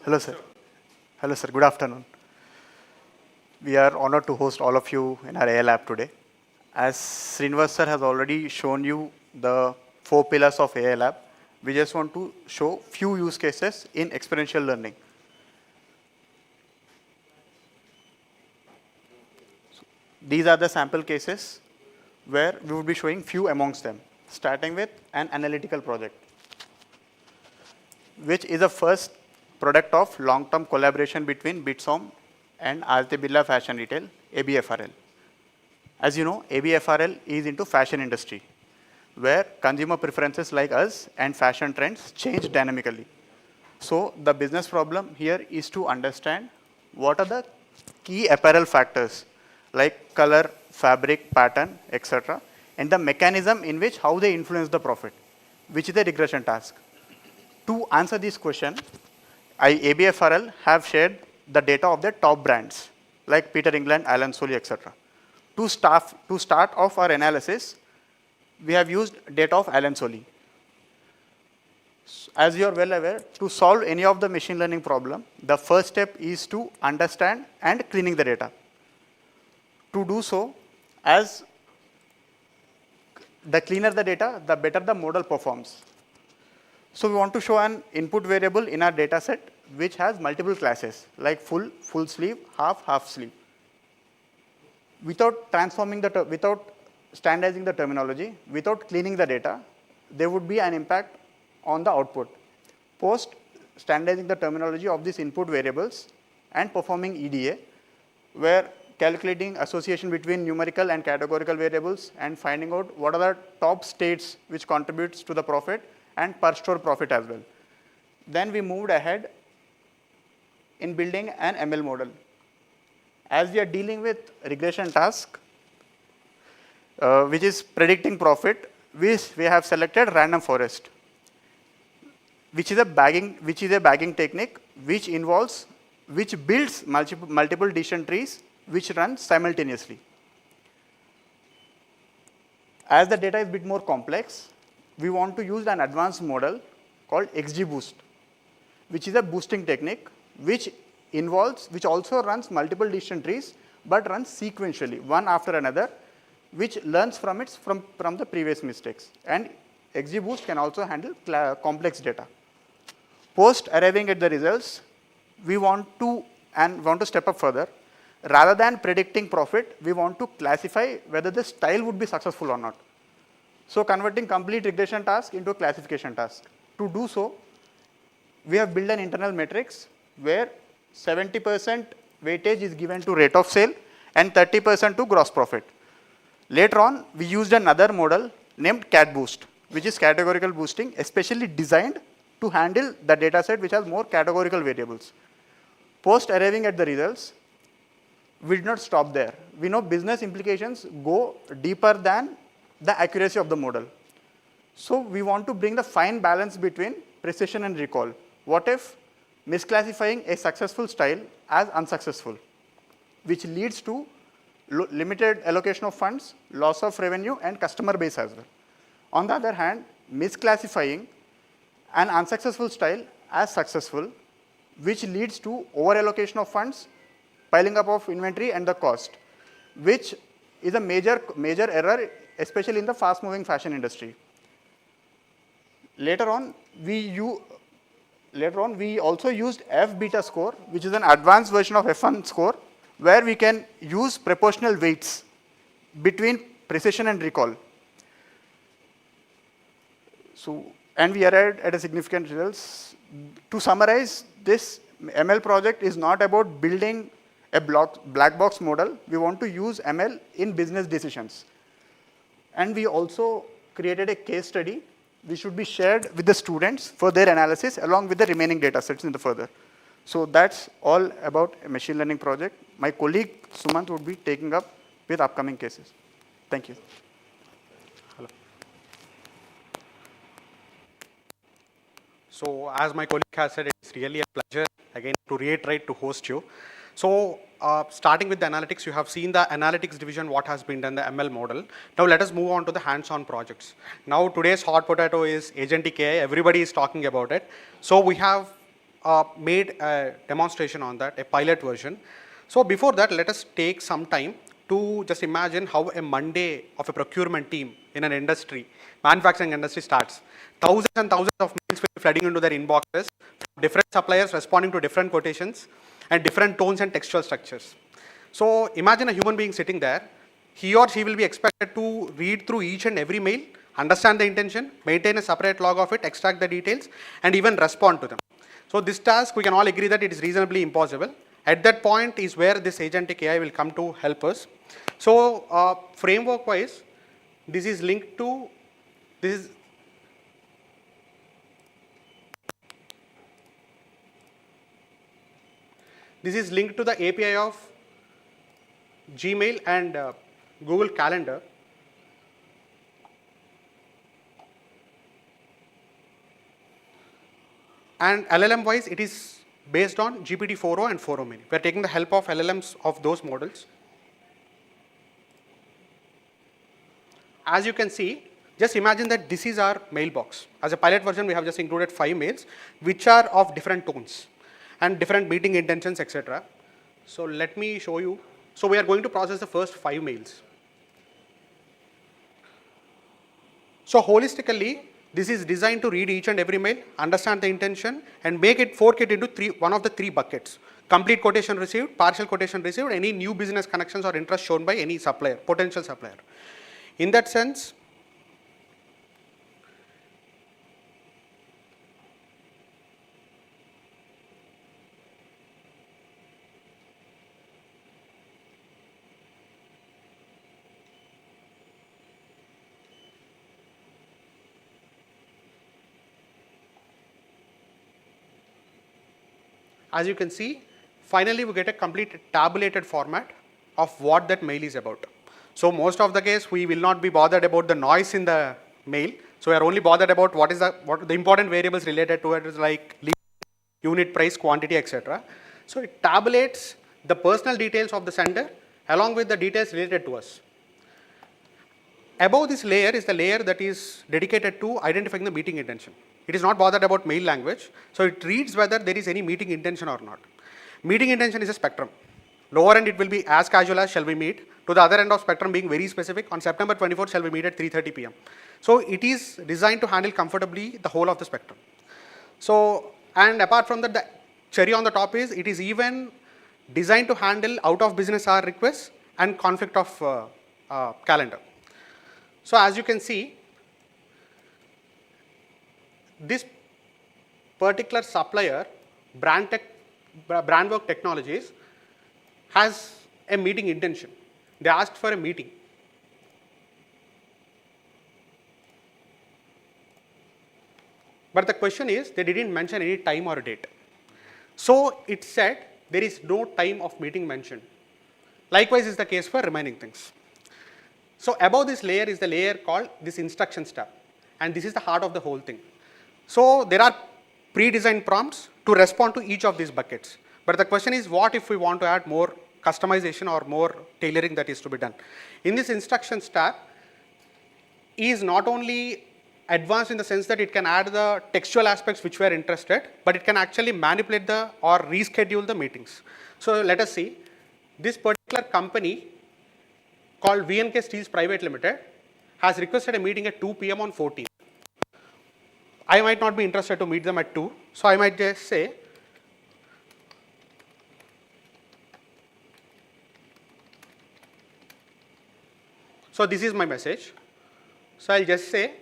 Hello, sir. Hello, sir. Good afternoon. We are honored to host all of you in our AI lab today. As Srinivas sir has already shown you the 4 pillars of AI lab, we just want to show few use cases in experiential learning. So these are the sample cases where we will be showing few amongst them, starting with an analytical project, which is the first product of long-term collaboration between BITSoM and Aditya Birla Fashion Retail, ABFRL. As you know, ABFRL is into fashion industry, where consumer preferences like us and fashion trends change dynamically. So the business problem here is to understand what are the key apparel factors like color, fabric, pattern, etc., and the mechanism in which how they influence the profit, which is a regression task. To answer this question, ABFRL have shared the data of their top brands like Peter England, Alan Solly, etc. To start off our analysis, we have used data of Alan Solly. As you are well aware, to solve any of the machine learning problem, the first step is to understand and cleaning the data. To do so, as the cleaner the data, the better the model performs. So we want to show an input variable in our data set which has multiple classes like full, full sleeve, half, half sleeve. Without without standardizing the terminology, without cleaning the data, there would be an impact on the output. Post standardizing the terminology of these input variables and performing EDA, where calculating association between numerical and categorical variables and finding out what are the top states which contributes to the profit and per store profit as well. Then we moved ahead in building an ML model. As we are dealing with regression task, which is predicting profit, we have selected random forest, which is a bagging technique which builds multiple decision trees which run simultaneously. As the data is a bit more complex, we want to use an advanced model called XGBoost, which is a boosting technique which also runs multiple decision trees but runs sequentially, one after another, which learns from the previous mistakes. And XGBoost can also handle complex data. Post arriving at the results, we want to step up further. Rather than predicting profit, we want to classify whether the style would be successful or not. So converting complete regression task into a classification task. To do so, we have built an internal matrix where 70% weightage is given to rate of sale and 30% to gross profit. Later on, we used another model named CatBoost, which is categorical boosting, especially designed to handle the data set which has more categorical variables. Post arriving at the results, we did not stop there. We know business implications go deeper than the accuracy of the model. So we want to bring the fine balance between precision and recall. What if misclassifying a successful style as unsuccessful, which leads to limited allocation of funds, loss of revenue, and customer base as well. On the other hand, misclassifying an unsuccessful style as successful, which leads to over-allocation of funds, piling up of inventory, and the cost, which is a major error, especially in the fast-moving fashion industry. Later on, we also used F-beta score, which is an advanced version of F1 score, where we can use proportional weights between precision and recall. So, and we arrived at a significant results. To summarize, this ML project is not about building a black box model. We want to use ML in business decisions. And we also created a case study which should be shared with the students for their analysis along with the remaining data sets in the further. So that's all about a machine learning project. My colleague Sumant would be taking up with upcoming cases. Thank you. Hello. So as my colleague has said, it's really a pleasure again to reiterate to host you. So starting with the analytics, you have seen the analytics division, what has been done, the ML model. Now let us move on to the hands-on projects. Now today's hot potato is agentic AI. Everybody is talking about it. So we have made a demonstration on that, a pilot version. So before that, let us take some time to just imagine how a Monday of a procurement team in an industry, manufacturing industry starts. Thousands and thousands of mails will be flooding into their inboxes, different suppliers responding to different quotations and different tones and textual structures. So imagine a human being sitting there. He or she will be expected to read through each and every mail, understand the intention, maintain a separate log of it, extract the details, and even respond to them. So this task, we can all agree that it is reasonably impossible. At that point is where this agentic AI will come to help us. So framework-wise, this is linked to this. This is linked to the API of Gmail and Google Calendar. And LLM-wise, it is based on GPT-4o and 4o mini. We are taking the help of LLMs of those models. As you can see, just imagine that this is our mailbox. As a pilot version, we have just included 5 mails, which are of different tones and different meeting intentions, etc. So let me show you. So we are going to process the first 5 mails. So holistically, this is designed to read each and every mail, understand the intention, and fork it into one of the 3 buckets. Complete quotation received, partial quotation received, any new business connections or interest shown by any supplier, potential supplier. In that sense, as you can see, finally we get a complete tabulated format of what that mail is about. So most of the case, we will not be bothered about the noise in the mail. So we are only bothered about what the important variables related to it is like lead, unit price, quantity, etc. So it tabulates the personal details of the sender along with the details related to us. Above this layer is the layer that is dedicated to identifying the meeting intention. It is not bothered about mail language, so it reads whether there is any meeting intention or not. Meeting intention is a spectrum. Lower end it will be as casual as shall we meet, to the other end of spectrum being very specific, on September 24th shall we meet at 3:30 p.m. So it is designed to handle comfortably the whole of the spectrum. So, and apart from that, the cherry on the top is, it is even designed to handle out of business hour requests and conflict of calendar. So as you can see, this particular supplier, Brandwork Technologies, has a meeting intention. They asked for a meeting. But the question is, they didn't mention any time or date. So it said there is no time of meeting mentioned. Likewise is the case for remaining things. So above this layer is the layer called this instructions tab. And this is the heart of the whole thing. So there are pre-designed prompts to respond to each of these buckets. But the question is, what if we want to add more customization or more tailoring that is to be done? In this instructions tab is not only advanced in the sense that it can add the textual aspects which we are interested, but it can actually manipulate or reschedule the meetings. So let us see. This particular company called VNK Steels Private Limited has requested a meeting at 2 p.m. on 14th. I might not be interested to meet them at 2, so I might just say, so this is my message. So I'll just say,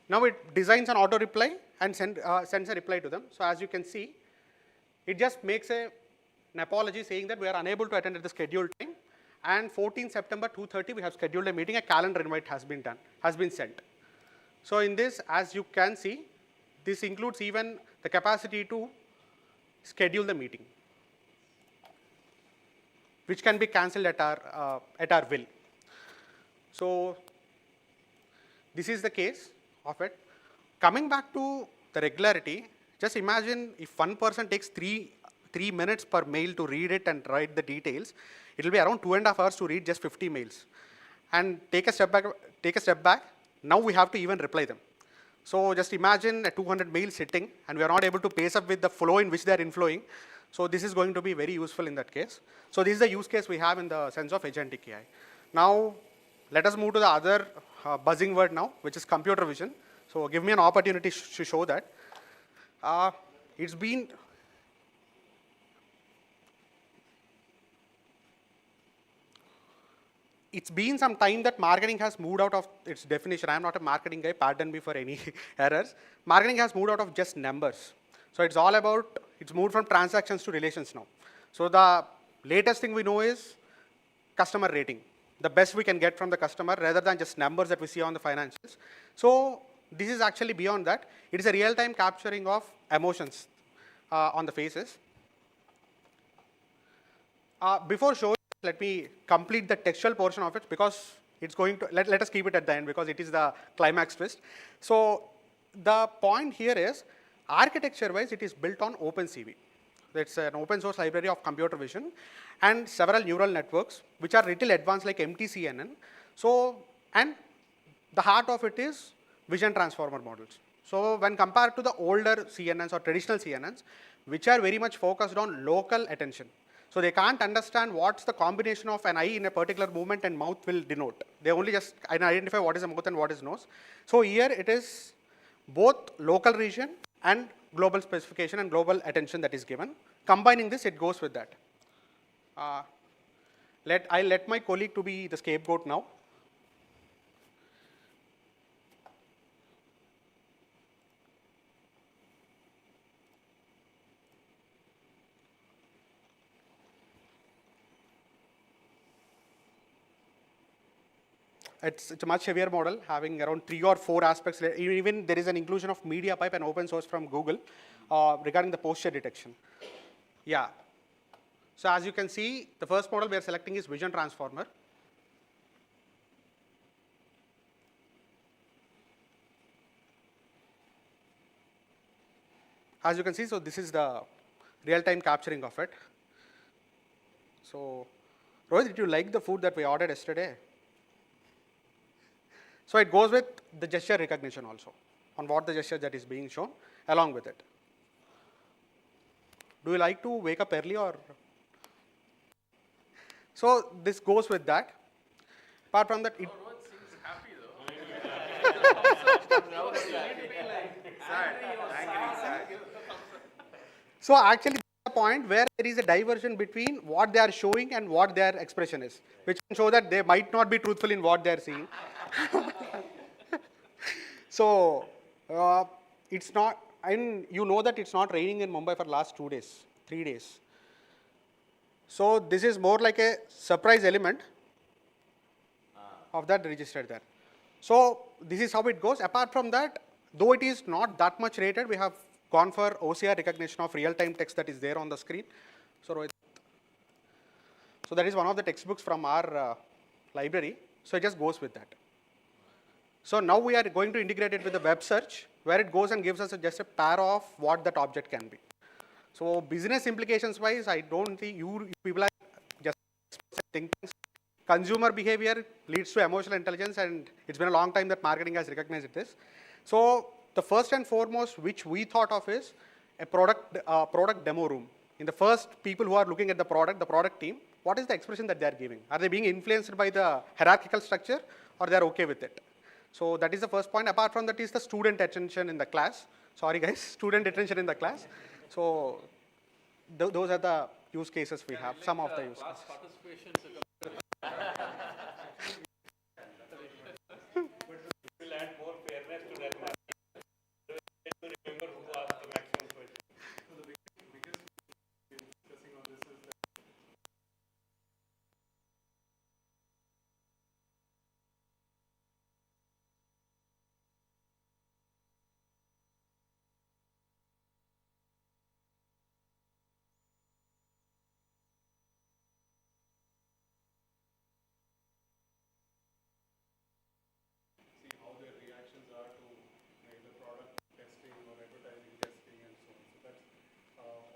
now it designs an auto reply and sends a reply to them. So as you can see, it just makes an apology saying that we are unable to attend at the scheduled time. And 14 September 2:30, we have scheduled a meeting. A calendar invite has been sent. So in this, as you can see, this includes even the capacity to schedule the meeting, which can be cancelled at our will. So this is the case of it. Coming back to the regularity, just imagine if one person takes 3 minutes per mail to read it and write the details, it will be around 2.5 hours to read just 50 mails. And take a step back. now we have to even reply them. So just imagine a 200 mails sitting, and we are not able to pace up with the flow in which they are inflowing. So this is going to be very useful in that case. So this is the use case we have in the sense of agentic AI. Now, let us move to the other buzzing word now, which is computer vision. So give me an opportunity to show that. It's been some time that marketing has moved out of its definition. I'm not a marketing guy, pardon me for any errors. Marketing has moved out of just numbers. So it's all about, it's moved from transactions to relations now. So the latest thing we know is customer rating, the best we can get from the customer rather than just numbers that we see on the financials. So this is actually beyond that. It is a real-time capturing of emotions on the faces. Before showing, let me complete the textual portion of it because it's going to, let us keep it at the end because it is the climax twist. So the point here is, architecture-wise, it is built on OpenCV. It's an open source library of computer vision and several neural networks, which are little advanced like MTCNN. So, and the heart of it is vision transformer models. So when compared to the older CNNs or traditional CNNs, which are very much focused on local attention. So they can't understand what's the combination of an eye in a particular movement and mouth will denote. They only just identify what is a mouth and what is nose. So here it is both local region and global specification and global attention that is given. Combining this, it goes with that. I'll let my colleague to be the scapegoat now. It's a much heavier model, having around 3 or 4 aspects. Even there is an inclusion of media pipe and open source from Google regarding the posture detection. Yeah. So as you can see, the first model we are selecting is vision transformer. As you can see, so this is the real-time capturing of it. So, Rohit, did you like the food that we ordered yesterday? So it goes with the gesture recognition also, on what the gesture that is being shown along with it. Do you like to wake up early or? So this goes with that. Apart from that, it Rohit seems happy though. So actually, the point where there is a diversion between what they are showing and what their expression is, which can show that they might not be truthful in what they are seeing. So it's not, and you know that it's not raining in Mumbai for last 2 days, 3 days. So this is more like a surprise element of that registered there. So this is how it goes. Apart from that, though it is not that much rated, we have gone for OCR recognition of real-time text that is there on the screen. So that is one of the textbooks from our library. So it just goes with that. So now we are going to integrate it with the web search, where it goes and gives us just a pair of what that object can be. So business implications wise, I don't think you people are just thinking. Consumer behavior leads to emotional intelligence, and it's been a long time that marketing has recognized this. So the first and foremost, which we thought of is a product demo room. In the first, people who are looking at the product team, what is the expression that they are giving? Are they being influenced by the hierarchical structure, or they are okay with it? So that is the first point. Apart from that is the student attention in the class. Sorry guys, student attention in the class. So those are the use cases we have, some of the use cases. Will add more fairness to that market. Remember who asked the maximum question. So the biggest discussing on this is that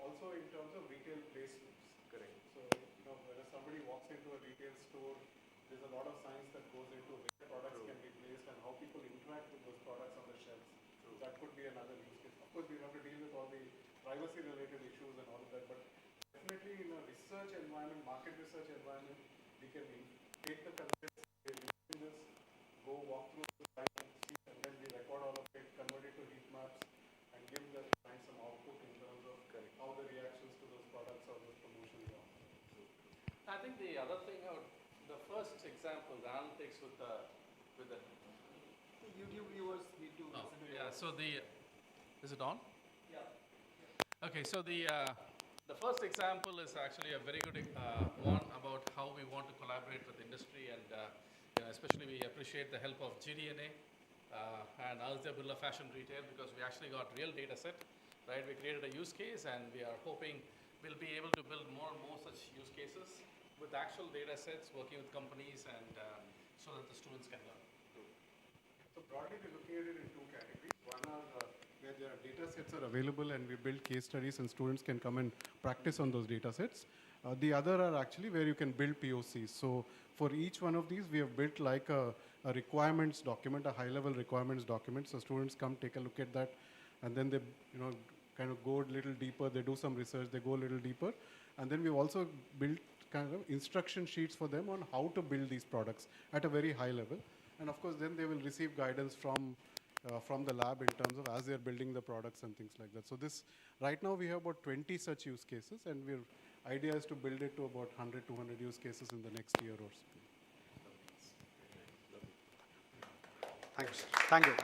also in terms of retail placements. Correct. So, when somebody walks into a retail store, there's a lot of science that goes into where products can be placed and how people interact interact with those products on the shelves. So that could be another use case. Of course, we have to deal with all the privacy-related issues and all of that, but definitely in a research environment, market research environment, we can take the concepts, we can this, go walk through the slide, see, and then we record all of it, convert it to heat maps, and give the client some output in terms of how the reactions to those products or those promotions are. I think the other thing, the first example, the analytics with the YouTube viewers need to listen to yeah. So is it on? Yeah. Okay. So the first example is actually a very good one about how we want to collaborate with industry, and especially we appreciate the help of GDNA and Althea Birla Fashion Retail, because we actually got real data set, right? We created a use case, and we are hoping we'll be able to build more and more such use cases with actual data sets, working with companies, and so that the students can learn. So broadly, we're looking at it in two categories. One are where their data sets are available and we build case studies and students can come and practice on those data sets. The other are actually where you can build POCs. So for each one of these, we have built like a requirements document, a high-level requirements document. So students come take a look at that, and then they kind of go a little deeper. They do some research. They go a little deeper, and then we've also built kind of instruction sheets for them on how to build these products at a very high level. And of course, then they will receive guidance from the lab in terms of as they're building the products and things like that. So this, right now we have about 20 such use cases, and our idea is to build it to about 100, 200 use cases in the next year or so. Thanks. Thank you.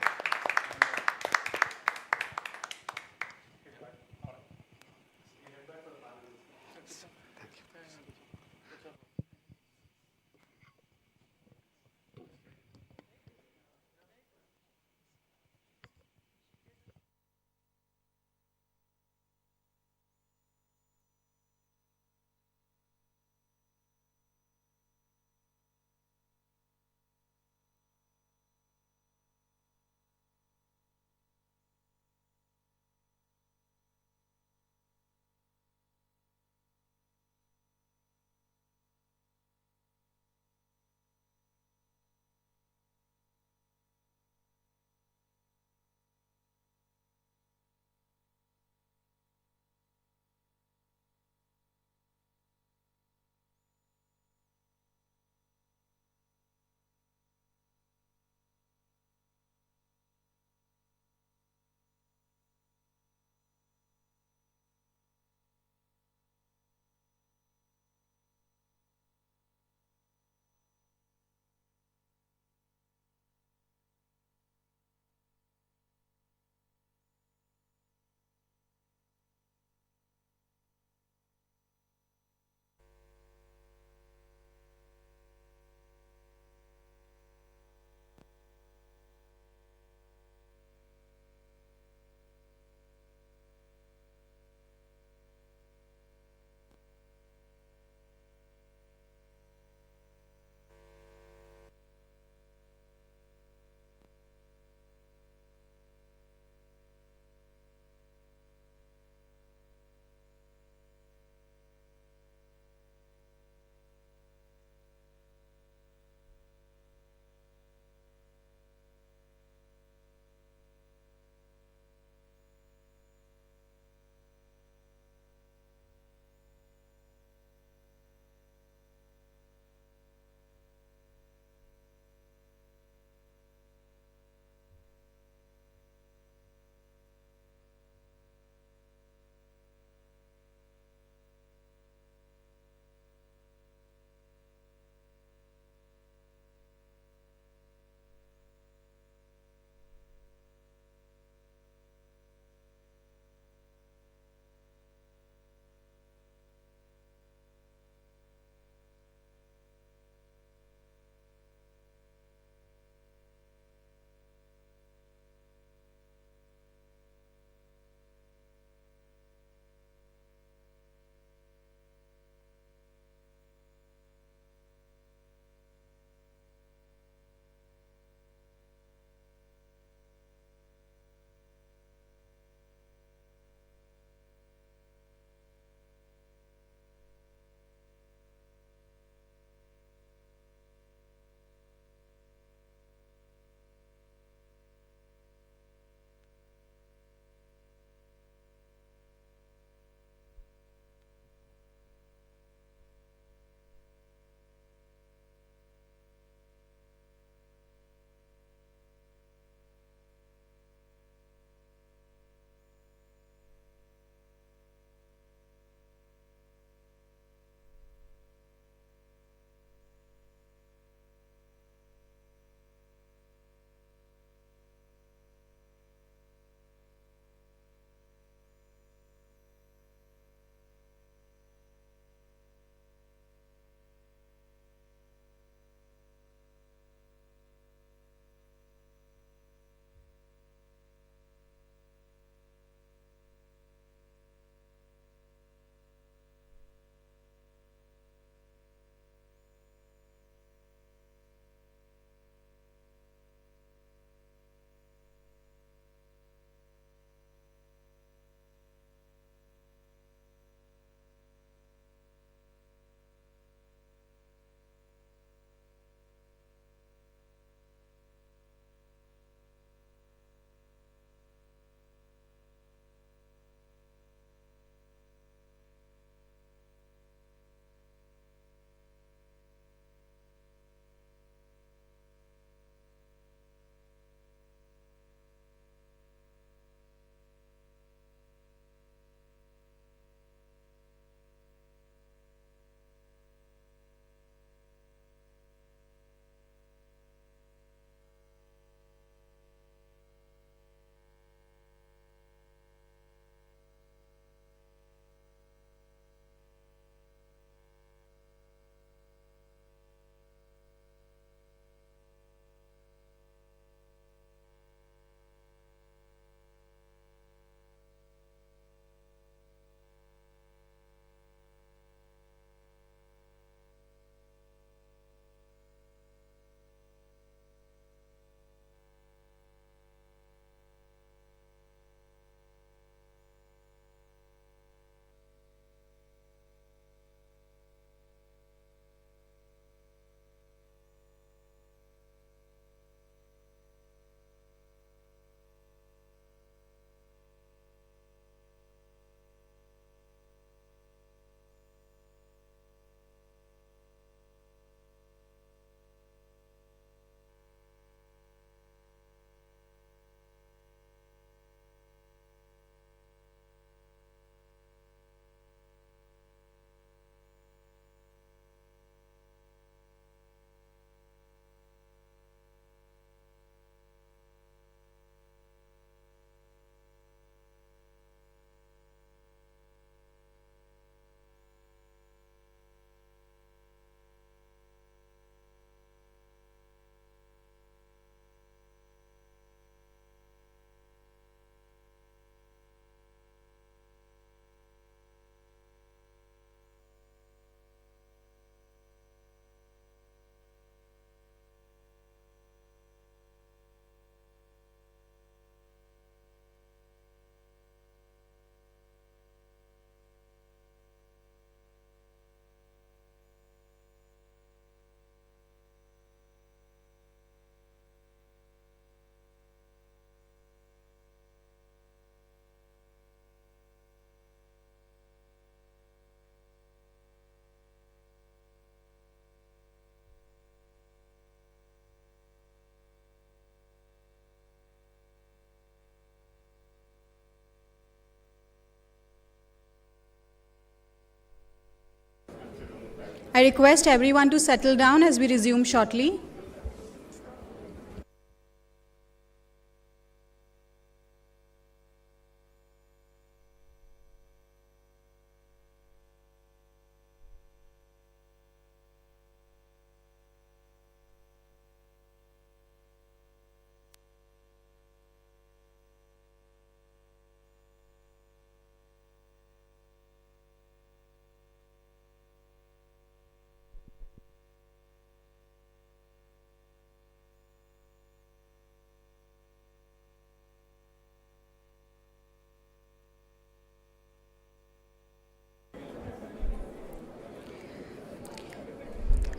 I request everyone to settle down as we resume shortly.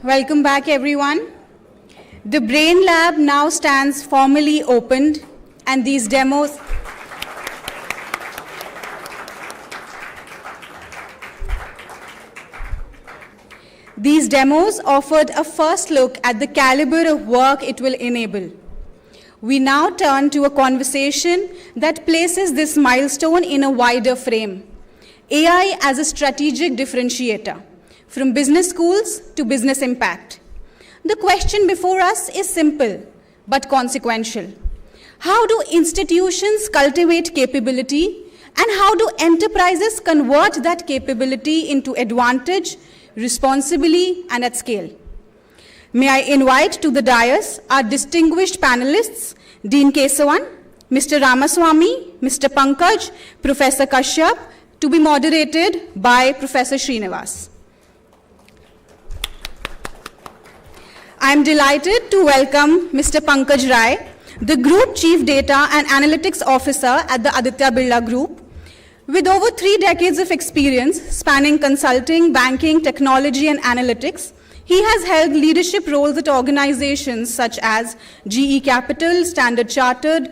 Welcome back, everyone. The BRAIN Lab now stands formally opened, and these demos offered a first look at the caliber of work it will enable. We now turn to a conversation that places this milestone in a wider frame: AI as a strategic differentiator, from business schools to business impact. The question before us is simple but consequential. How do institutions cultivate capability, and how do enterprises convert that capability into advantage responsibly and at scale? May I invite to the dais our distinguished panelists, Dean Kesavan, Mr. Ramaswamy, Mr. Pankaj, Professor Kashyap, to be moderated by Professor Srinivas. I am delighted to welcome Mr. Pankaj Rai, the Group Chief Data and Analytics Officer at the Aditya Birla Group. With over 3 decades of experience spanning consulting, banking, technology, and analytics, he has held leadership roles at organizations such as GE Capital, Standard Chartered,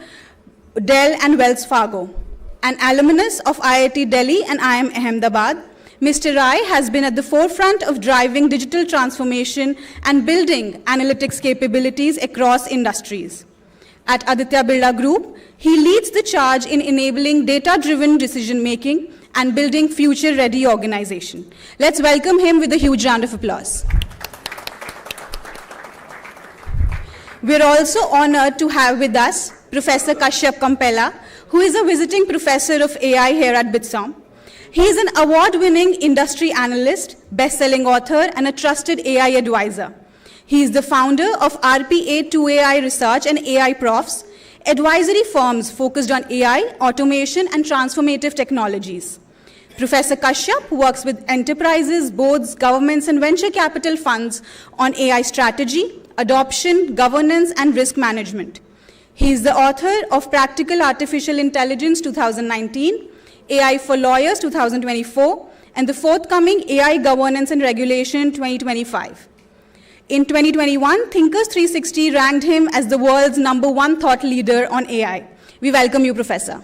Dell, and Wells Fargo. An alumnus of IIT Delhi and IIM Ahmedabad, Mr. Rai has been at the forefront of driving digital transformation and building analytics capabilities across industries. At Aditya Birla Group, he leads the charge in enabling data-driven decision-making and building future-ready organization. Let's welcome him with a huge round of applause. We're also honored to have with us Professor Kashyap Kompella, who is a visiting professor of AI here at BITSoM. He is an award-winning industry analyst, best-selling author, and a trusted AI advisor. He is the founder of RPA2AI Research and AI Profs, advisory firms focused on AI, automation, and transformative technologies. Professor Kashyap works with enterprises, boards, governments, and venture capital funds on AI strategy, adoption, governance, and risk management. He is the author of Practical Artificial Intelligence 2019, AI for Lawyers 2024, and the forthcoming AI Governance and Regulation 2025. In 2021, Thinkers 360 ranked him as the world's #1 thought leader on AI. We welcome you, Professor.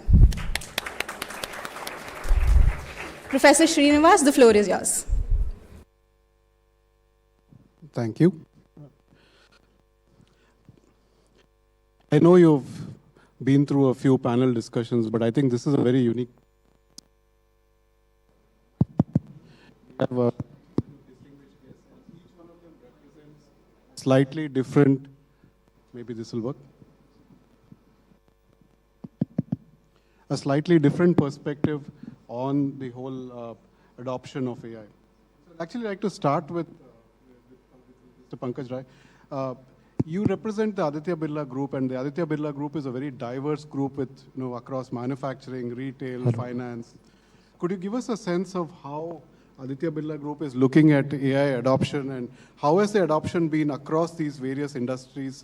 Professor Srinivas, the floor is yours. Thank you. I know you've been through a few panel discussions, but I think this is a very unique. Have a each one of them represents slightly different, maybe this will work, a slightly different perspective on the whole adoption of AI. So I'd actually like to start with Mr. Pankaj Rai. You represent the Aditya Birla Group, and the Aditya Birla Group is a very diverse group with, across manufacturing, retail, finance. Could you give us a sense of how Aditya Birla Group is looking at AI adoption, and how has the adoption been across these various industries,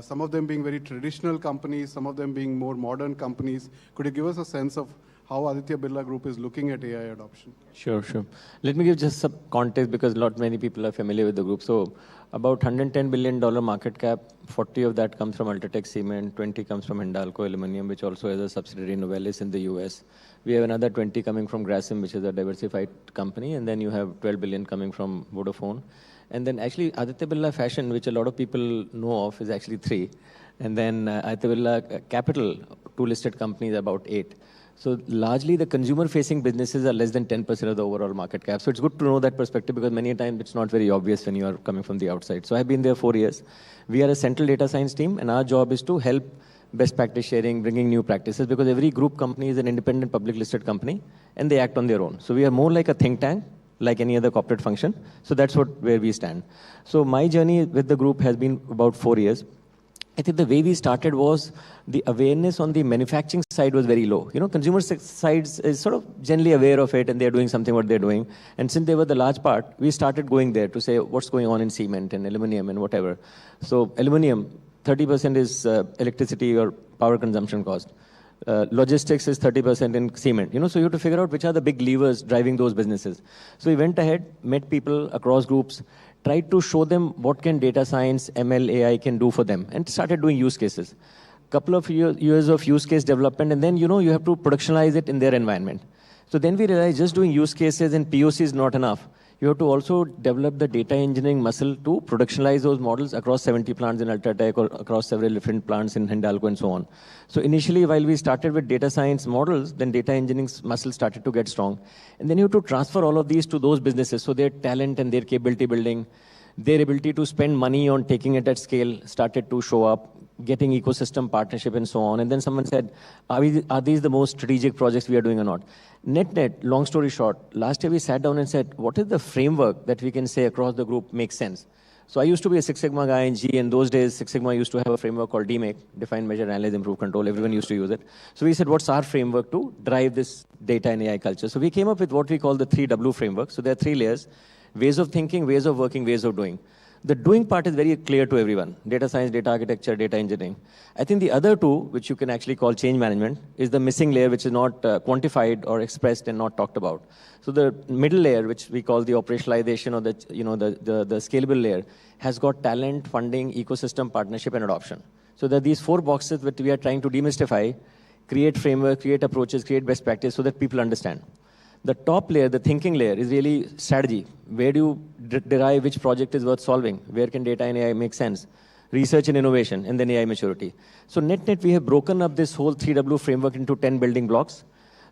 some of them being very traditional companies, some of them being more modern companies? Could you give us a sense of how Aditya Birla Group is looking at AI adoption? Sure. Let me give just some context because not many people are familiar with the group. So about $110 billion market cap, 40 of that comes from Ultratech Cement, 20 comes from Hindalco Aluminum, which also has a subsidiary in Novelis in the US. We have another 20 coming from Grasim, which is a diversified company, and then you have 12 billion coming from Vodafone. And then actually Aditya Birla Fashion, which a lot of people know of, is actually 3. And then Aditya Birla Capital, 2 listed companies, about 8. So largely the consumer-facing businesses are less than 10% of the overall market cap. So it's good to know that perspective because many times it's not very obvious when you are coming from the outside. So I've been there 4 years. We are a central data science team, and our job is to help best practice sharing, bringing new practices, because every group company is an independent public listed company, and they act on their own. So we are more like a think tank, like any other corporate function. So that's where we stand. So my journey with the group has been about 4 years. I think the way we started was the awareness on the manufacturing side was very low. You know, consumer sides is sort of generally aware of it and they're doing something what they're doing. And since they were the large part, we started going there to say what's going on in cement and aluminum and whatever. So aluminum, 30% is electricity or power consumption cost. Logistics is 30% in cement. You know, so you have to figure out which are the big levers driving those businesses. So we went ahead, met people across groups, tried to show them what can data science, ML, AI can do for them, and started doing use cases. Couple of years of use case development, and then, you know, you have to productionalize it in their environment. So then we realized just doing use cases and POC is not enough. You have to also develop the data engineering muscle to productionalize those models across 70 plants in Ultratech or across several different plants in Hindalco and so on. So initially, while we started with data science models, then data engineering muscle started to get strong. And then you have to transfer all of these to those businesses. So their talent and their capability building, their ability to spend money on taking it at scale started to show up, getting ecosystem partnership and so on. And then someone said, are these the most strategic projects we are doing or not? Net, long story short, last year we sat down and said, what is the framework that we can say across the group makes sense? So I used to be a Six Sigma guy in G. In those days, Six Sigma used to have a framework called DMAKE, Define, Measure, Analyze, Improve, Control. Everyone used to use it. So we said, what's our framework to drive this data and AI culture? So we came up with what we call the 3W framework. So there are 3 layers: ways of thinking, ways of working, ways of doing. The doing part is very clear to everyone: data science, data architecture, data engineering. I think the other 2, which you can actually call change management, is the missing layer, which is not quantified or expressed and not talked about. So the middle layer, which we call the operationalization or the scalable layer, has got talent, funding, ecosystem, partnership, and adoption. So there are these 4 boxes that we are trying to demystify, create framework, create approaches, create best practice so that people understand. The top layer, the thinking layer, is really strategy. Where do you derive which project is worth solving? Where can data and AI make sense? Research and innovation, and then AI maturity. So net, we have broken up this whole 3W framework into 10 building blocks.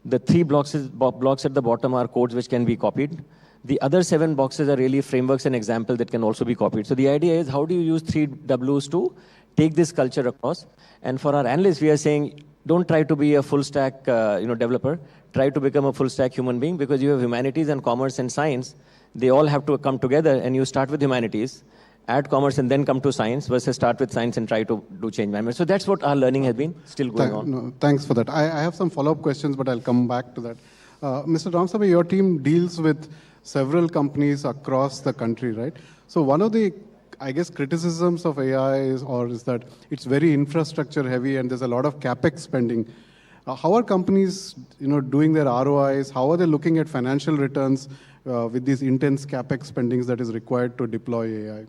The 3 blocks at the bottom are codes which can be copied. The other 7 boxes are really frameworks and examples that can also be copied. So the idea is, how do you use 3Ws to take this culture across? And for our analysts, we are saying, don't try to be a full stack developer. Try to become a full stack human being, because you have humanities and commerce and science. They all have to come together, and you start with humanities, add commerce, and then come to science, versus start with science and try to do change management. So that's what our learning has been, still going on. No, thanks for that. I have some follow-up questions, but I'll come back to that. Mr. Ramaswamy, your team deals with several companies across the country, right? So one of the, I guess, criticisms of AI is that it's very infrastructure heavy and there's a lot of capex spending. How are companies, doing their ROIs? How are they looking at financial returns with these intense capex spendings that is required to deploy AI?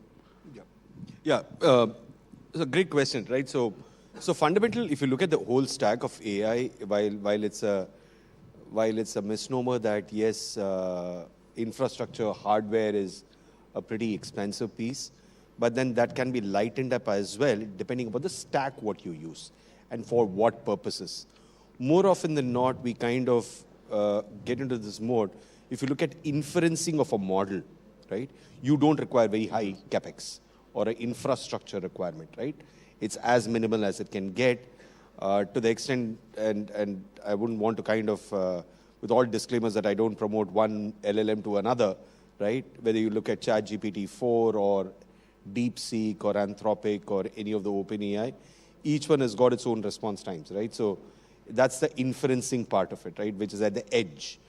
Yeah, it's a great question, right? So fundamental, if you look at the whole stack of AI, while it's a misnomer that yes, infrastructure hardware is a pretty expensive piece, but then that can be lightened up as well, depending upon the stack what you use and for what purposes. More often than not, we kind of get into this mode. If you look at inferencing of a model, right, you don't require very high capex or an infrastructure requirement, right? It's as minimal as it can get to the extent, and I wouldn't want to kind of, with all disclaimers that I don't promote one LLM to another, right? Whether you look at ChatGPT-4 or DeepSeek or Anthropic or any of the OpenAI, each one has got its own response times, right? So that's the inferencing part of it, right, which is at the edge.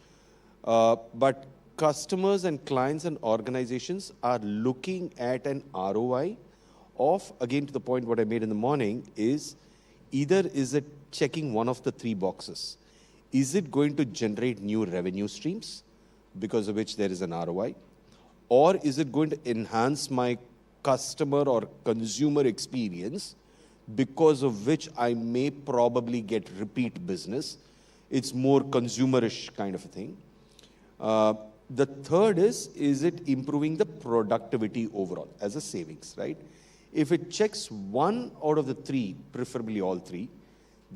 But customers and clients and organizations are looking at an ROI of, again, to the point what I made in the morning, is either is it checking one of the 3 boxes. Is it going to generate new revenue streams because of which there is an ROI? Or is it going to enhance my customer or consumer experience because of which I may probably get repeat business? It's more consumerish kind of a thing. The third is it improving the productivity overall as a savings, right? If it checks one out of the 3, preferably all 3,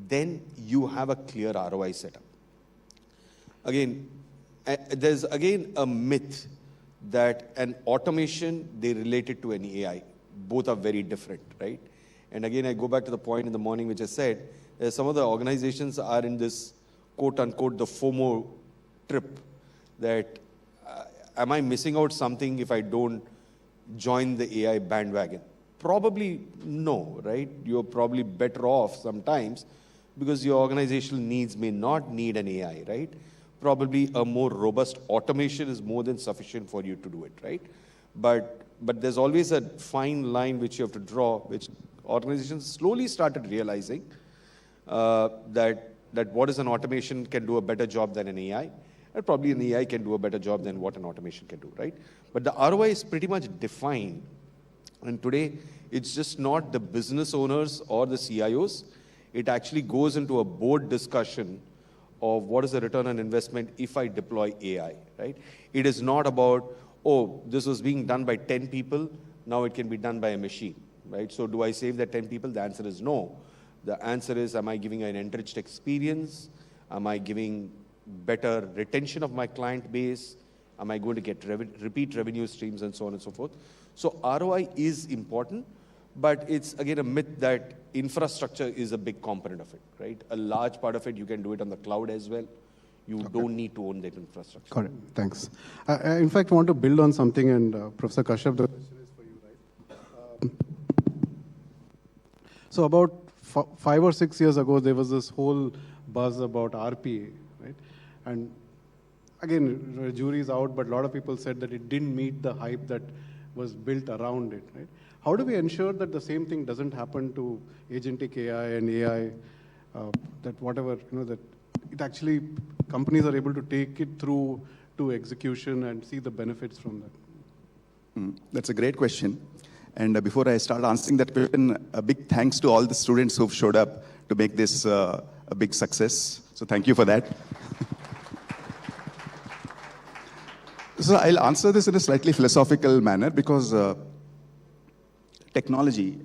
then you have a clear ROI setup, again, there's again a myth that an automation, they relate it to an AI. Both are very different, right? And again, I go back to the point in the morning which I said, some of the organizations are in this quote unquote the FOMO trip, that am I missing out something if I don't join the AI bandwagon? Probably no, right? You're probably better off sometimes because your organizational needs may not need an AI, right? Probably a more robust automation is more than sufficient for you to do it, right? But there's always a fine line which you have to draw, which organizations slowly started realizing that what is an automation can do a better job than an AI, and probably an AI can do a better job than what an automation can do, right? But the ROI is pretty much defined. And today, it's just not the business owners or the CIOs. It actually goes into a board discussion of what is the return on investment if I deploy AI, right? It is not about, oh, this was being done by 10 people, now it can be done by a machine, right? So do I save that 10 people? The answer is no. The answer is, am I giving an enriched experience? Am I giving better retention of my client base? Am I going to get repeat revenue streams and so on and so forth? So ROI is important, but it's again a myth that infrastructure is a big component of it, right? A large part of it, you can do it on the cloud as well. You don't need to own that infrastructure. Correct, thanks. I in fact want to build on something, and Professor Kashyap, the question is for you, right? So about 5 or 6 years ago, there was this whole buzz about RPA, right? And again, the jury's out, but a lot of people said that it didn't meet the hype that was built around it, right? How do we ensure that the same thing doesn't happen to agentic AI and AI, that whatever, that it actually, companies are able to take it through to execution and see the benefits from that? That's a great question. And before I start answering that question, a big thanks to all the students who've showed up to make this a big success. So thank you for that. So I'll answer this in a slightly philosophical manner because technology,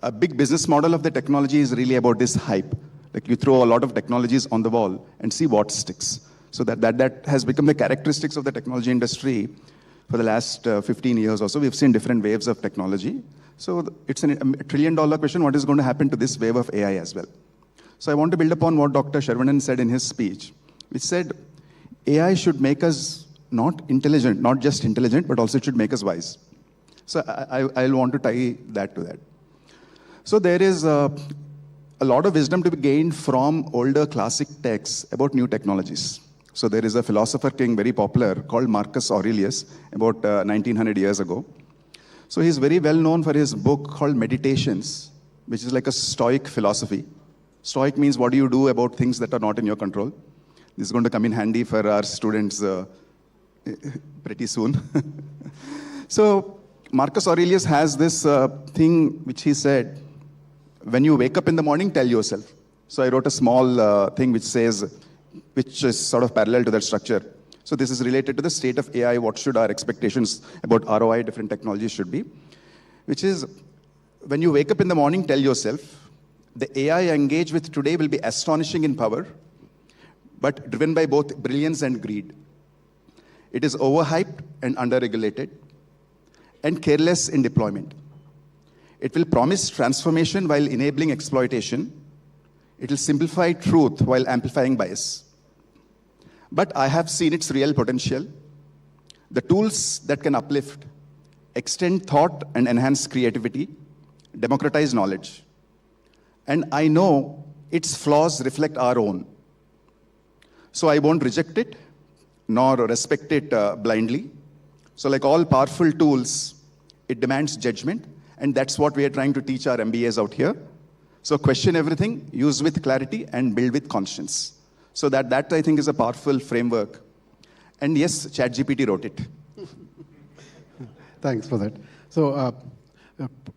a big business model of the technology is really about this hype. Like you throw a lot of technologies on the wall and see what sticks. So that has become the characteristics of the technology industry for the last 15 years or so. We've seen different waves of technology. So it's a $1 trillion question, what is going to happen to this wave of AI as well? So I want to build upon what Dr. Saravanan said in his speech, which said AI should make us not intelligent, not just intelligent, but also it should make us wise. So I'll want to tie that to that. So there is a lot of wisdom to be gained from older classic texts about new technologies. So there is a philosopher king, very popular, called Marcus Aurelius, about 1900 years ago. So he's very well known for his book called Meditations, which is like a Stoic philosophy. Stoic means what do you do about things that are not in your control. This is going to come in handy for our students pretty soon. So Marcus Aurelius has this thing which he said, when you wake up in the morning, tell yourself. So I wrote a small thing which says, which is sort of parallel to that structure. So this is related to the state of AI, what should our expectations about ROI, different technologies should be, which is, when you wake up in the morning, tell yourself, the AI I engage with today will be astonishing in power, but driven by both brilliance and greed. It is overhyped and underregulated, and careless in deployment. It will promise transformation while enabling exploitation. It will simplify truth while amplifying bias. But I have seen its real potential. The tools that can uplift, extend thought and enhance creativity, democratize knowledge. And I know its flaws reflect our own. So I won't reject it, nor respect it blindly. So like all powerful tools, it demands judgment, and that's what we are trying to teach our MBAs out here. So question everything, use with clarity, and build with conscience. So that I think is a powerful framework. And yes, ChatGPT wrote it. Thanks for that. So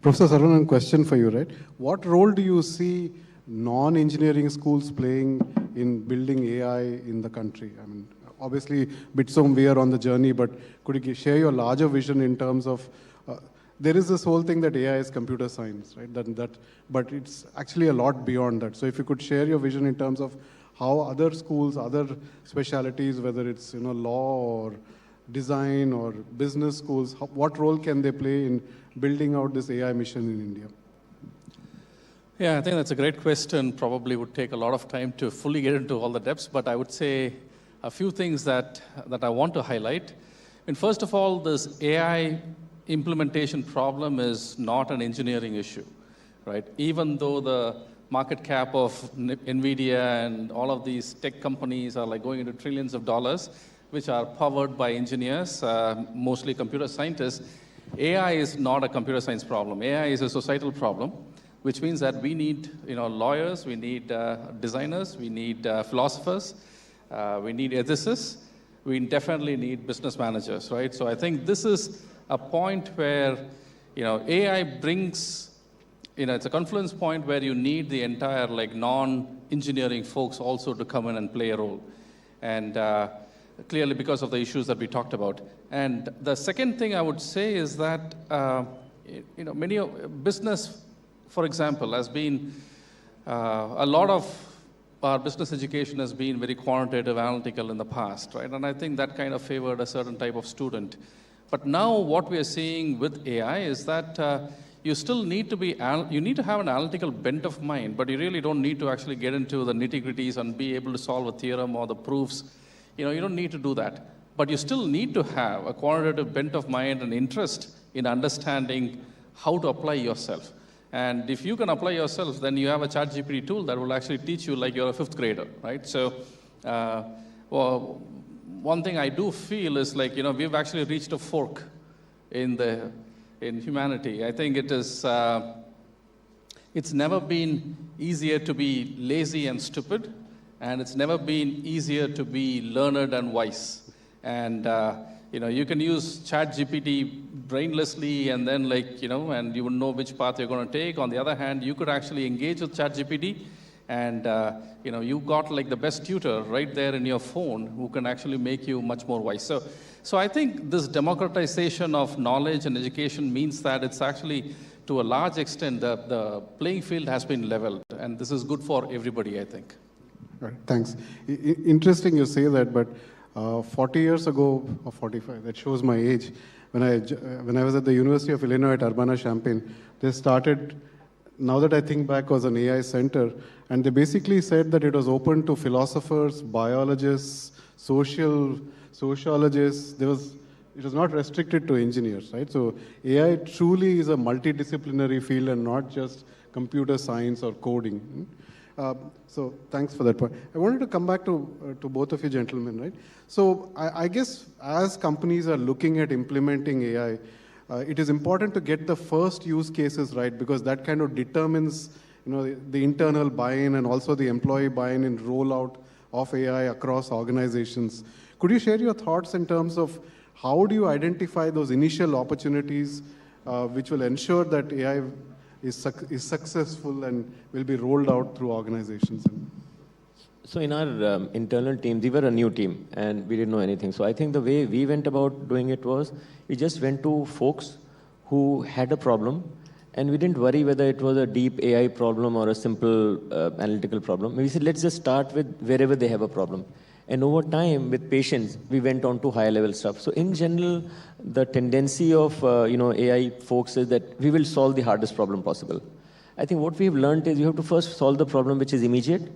Professor Saravanan, question for you, right? What role do you see non-engineering schools playing in building AI in the country? I mean, obviously, BITSoM, we are on the journey, but could you share your larger vision in terms of, there is this whole thing that AI is computer science, right? But it's actually a lot beyond that. So if you could share your vision in terms of how other schools, other specialities, whether it's law or design or business schools, what role can they play in building out this AI mission in India? Yeah, I think that's a great question. Probably would take a lot of time to fully get into all the depths, but I would say a few things that I want to highlight. And first of all, this AI implementation problem is not an engineering issue, right? Even though the market cap of NVIDIA and all of these tech companies are like going into trillions of dollars, which are powered by engineers, mostly computer scientists, AI is not a computer science problem. AI is a societal problem, which means that we need lawyers, we need designers, we need philosophers, we need ethicists, we definitely need business managers, right? So I think this is a point where AI brings, it's a confluence point where you need the entire non-engineering folks also to come in and play a role. And clearly because of the issues that we talked about. And the second thing I would say is that many business, for example, has been a lot of our business education has been very quantitative, analytical in the past, right? And I think that kind of favored a certain type of student. But now what we are seeing with AI is that you still need to you need to have an analytical bent of mind, but you really don't need to actually get into the nitty-gritties and be able to solve a theorem or the proofs. You don't need to do that. But you still need to have a quantitative bent of mind and interest in understanding how to apply yourself. And if you can apply yourself, then you have a ChatGPT tool that will actually teach you like you're a 5th grader, right? So, one thing I do feel is we've actually reached a fork in humanity. I think it's never been easier to be lazy and stupid, and it's never been easier to be learned and wise. And you can use ChatGPT brainlessly, and then and you would know which path you're going to take. On the other hand, you could actually engage with ChatGPT, and you got the best tutor right there in your phone who can actually make you much more wise. So I think this democratization of knowledge and education means that it's actually, to a large extent, the playing field has been leveled, and this is good for everybody, I think. All right, thanks. Interesting you say that, but 40 years ago, or 45, that shows my age, when I was at the University of Illinois at Urbana-Champaign, they started, now that I think back, was an AI center, and they basically said that it was open to philosophers, biologists, sociologists. It was not restricted to engineers, right? So AI truly is a multidisciplinary field and not just computer science or coding. So thanks for that point. I wanted to come back to both of you gentlemen, right? So I guess as companies are looking at implementing AI, it is important to get the first use cases right, because that kind of determines the internal buy-in and also the employee buy-in in rollout of AI across organizations. Could you share your thoughts in terms of how do you identify those initial opportunities which will ensure that AI is successful and will be rolled out through organizations? So in our internal team, we were a new team and we didn't know anything. So I think the way we went about doing it was, we just went to folks who had a problem, and we didn't worry whether it was a deep AI problem or a simple analytical problem. We said, let's just start with wherever they have a problem. And over time, with patience, we went on to higher level stuff. So in general, the tendency of AI folks is that we will solve the hardest problem possible. I think what we've learned is you have to first solve the problem which is immediate,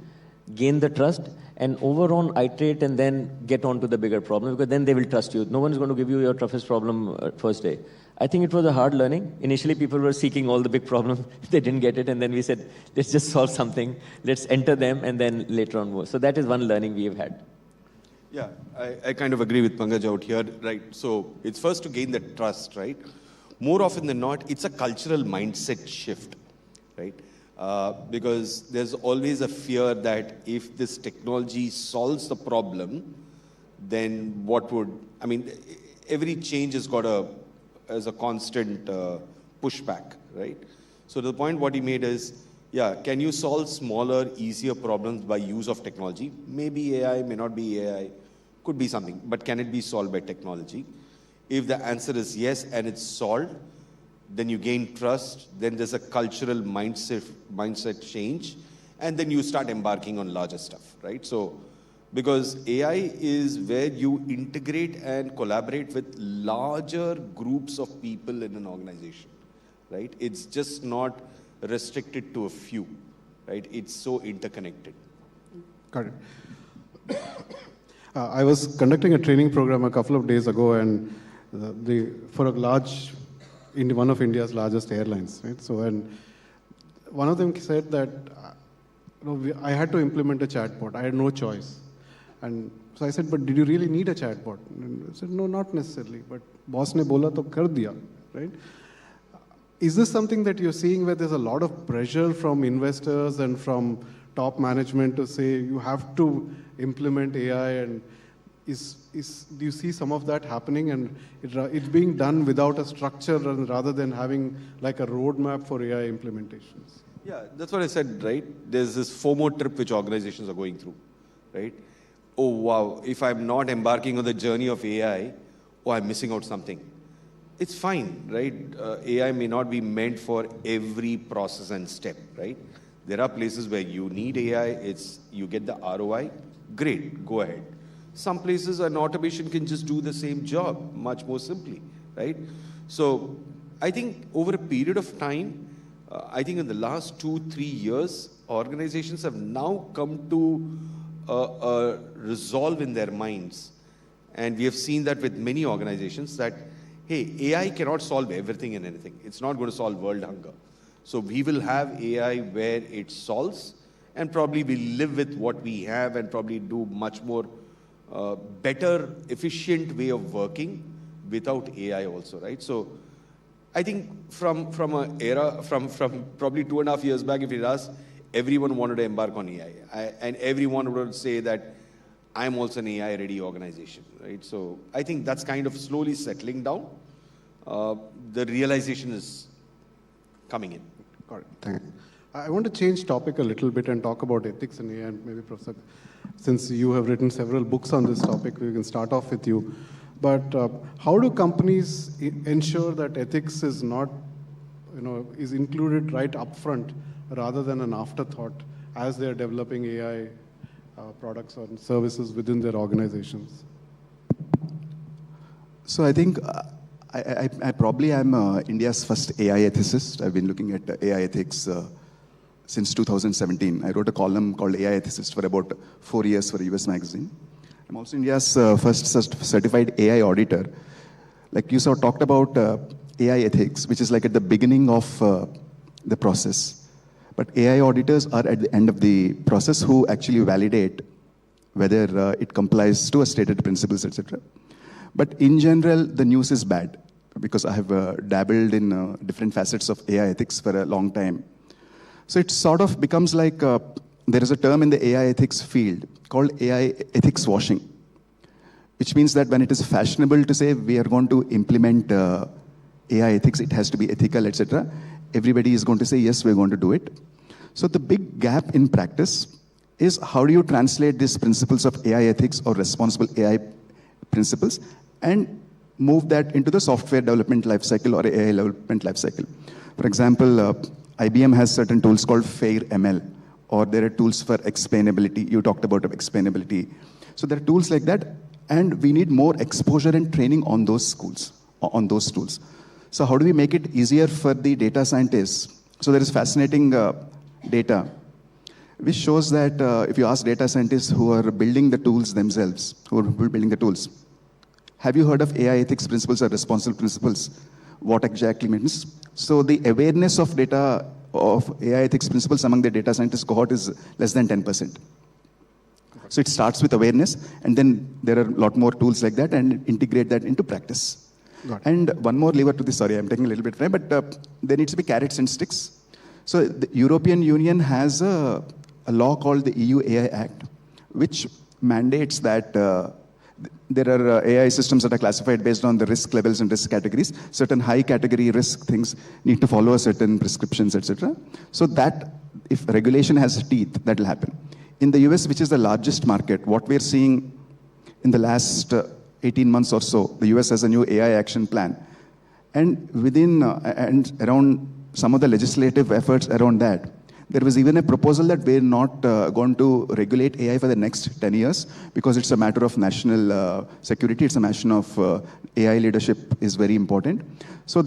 gain the trust, and overall iterate and then get on to the bigger problem, because then they will trust you. No one is going to give you your toughest problem first day. I think it was a hard learning. Initially, people were seeking all the big problems. They didn't get it, and then we said, let's just solve something. Let's enter them, and then later on more. So that is one learning we have had. Yeah, I kind of agree with Pankaj out here, right? So it's first to gain the trust, right? More often than not, it's a cultural mindset shift, right? Because there's always a fear that if this technology solves the problem, then every change has got a constant pushback, right? So the point what he made is, can you solve smaller, easier problems by use of technology? Maybe AI, may not be AI, could be something, but can it be solved by technology? If the answer is yes and it's solved, then you gain trust, then there's a cultural mindset change, and then you start embarking on larger stuff, right? So, because AI is where you integrate and collaborate with larger groups of people in an organization, right? It's just not restricted to a few, right? It's so interconnected. Got it. I was conducting a training program a couple of days ago, and for one of India's largest airlines, right? So, and one of them said that I had to implement a chatbot. I had no choice. And so I said, but did you really need a chatbot? And I said, no, not necessarily. But boss ne bola to kar diya, right? Is this something that you're seeing where there's a lot of pressure from investors and from top management to say you have to implement AI? And do you see some of that happening, and it's being done without a structure rather than having like a roadmap for AI implementations? Yeah, that's what I said, right? There's this FOMO trip which organizations are going through, right? Oh, wow, if I'm not embarking on the journey of AI, I'm missing out something. It's fine, right? AI may not be meant for every process and step, right? There are places where you need AI, you get the ROI, great, go ahead. Some places an automation can just do the same job much more simply, right? So I think over a period of time, I think in the last 2-3 years, organizations have now come to a resolve in their minds. And we have seen that with many organizations that, hey, AI cannot solve everything and anything. It's not going to solve world hunger. So we will have AI where it solves, and probably we'll live with what we have and probably do much more better, efficient way of working without AI also, right? So I think from an era, from probably 2.5 years back, if you ask, everyone wanted to embark on AI. And everyone would say that I'm also an AI-ready organization, right? So I think that's kind of slowly settling down. The realization is coming in. Got it. Thank you. I want to change topic a little bit and talk about ethics in AI. And maybe, Professor, since you have written several books on this topic, we can start off with you. But how do companies ensure that ethics is not, is included right up front rather than an afterthought as they're developing AI products or services within their organizations? So I think I probably am India's first AI ethicist. I've been looking at AI ethics since 2017. I wrote a column called AI Ethicist for about 4 years for a US magazine. I'm also India's first certified AI auditor. Like you talked about AI ethics, which is like at the beginning of the process. But AI auditors are at the end of the process who actually validate whether it complies to a stated principles, etc. But in general, the news is bad because I have dabbled in different facets of AI ethics for a long time. So it sort of becomes like there is a term in the AI ethics field called AI ethics washing, which means that when it is fashionable to say we are going to implement AI ethics, it has to be ethical, etc., everybody is going to say, yes, we're going to do it. So the big gap in practice is how do you translate these principles of AI ethics or responsible AI principles and move that into the software development lifecycle or AI development lifecycle. For example, IBM has certain tools called FAIR ML, or there are tools for explainability. You talked about explainability. So there are tools like that, and we need more exposure and training on those tools. So how do we make it easier for the data scientists? So there is fascinating data, which shows that if you ask data scientists who are building the tools themselves, have you heard of AI ethics principles or responsible principles? What exactly means? So the awareness of data of AI ethics principles among the data scientist cohort is less than 10%. So it starts with awareness, and then there are a lot more tools like that, and integrate that into practice. And one more lever to this, sorry, I'm taking a little bit of time, but there needs to be carrots and sticks. So the European Union has a law called the EU AI Act, which mandates that there are AI systems that are classified based on the risk levels and risk categories. Certain high category risk things need to follow certain prescriptions, etc. So that if regulation has teeth, that will happen. In the US, which is the largest market, what we're seeing in the last 18 months or so, the US has a new AI action plan. And within and around some of the legislative efforts around that, There was even a proposal that we're not going to regulate AI for the next 10 years because it's a matter of national security. It's a matter of AI leadership is very important. So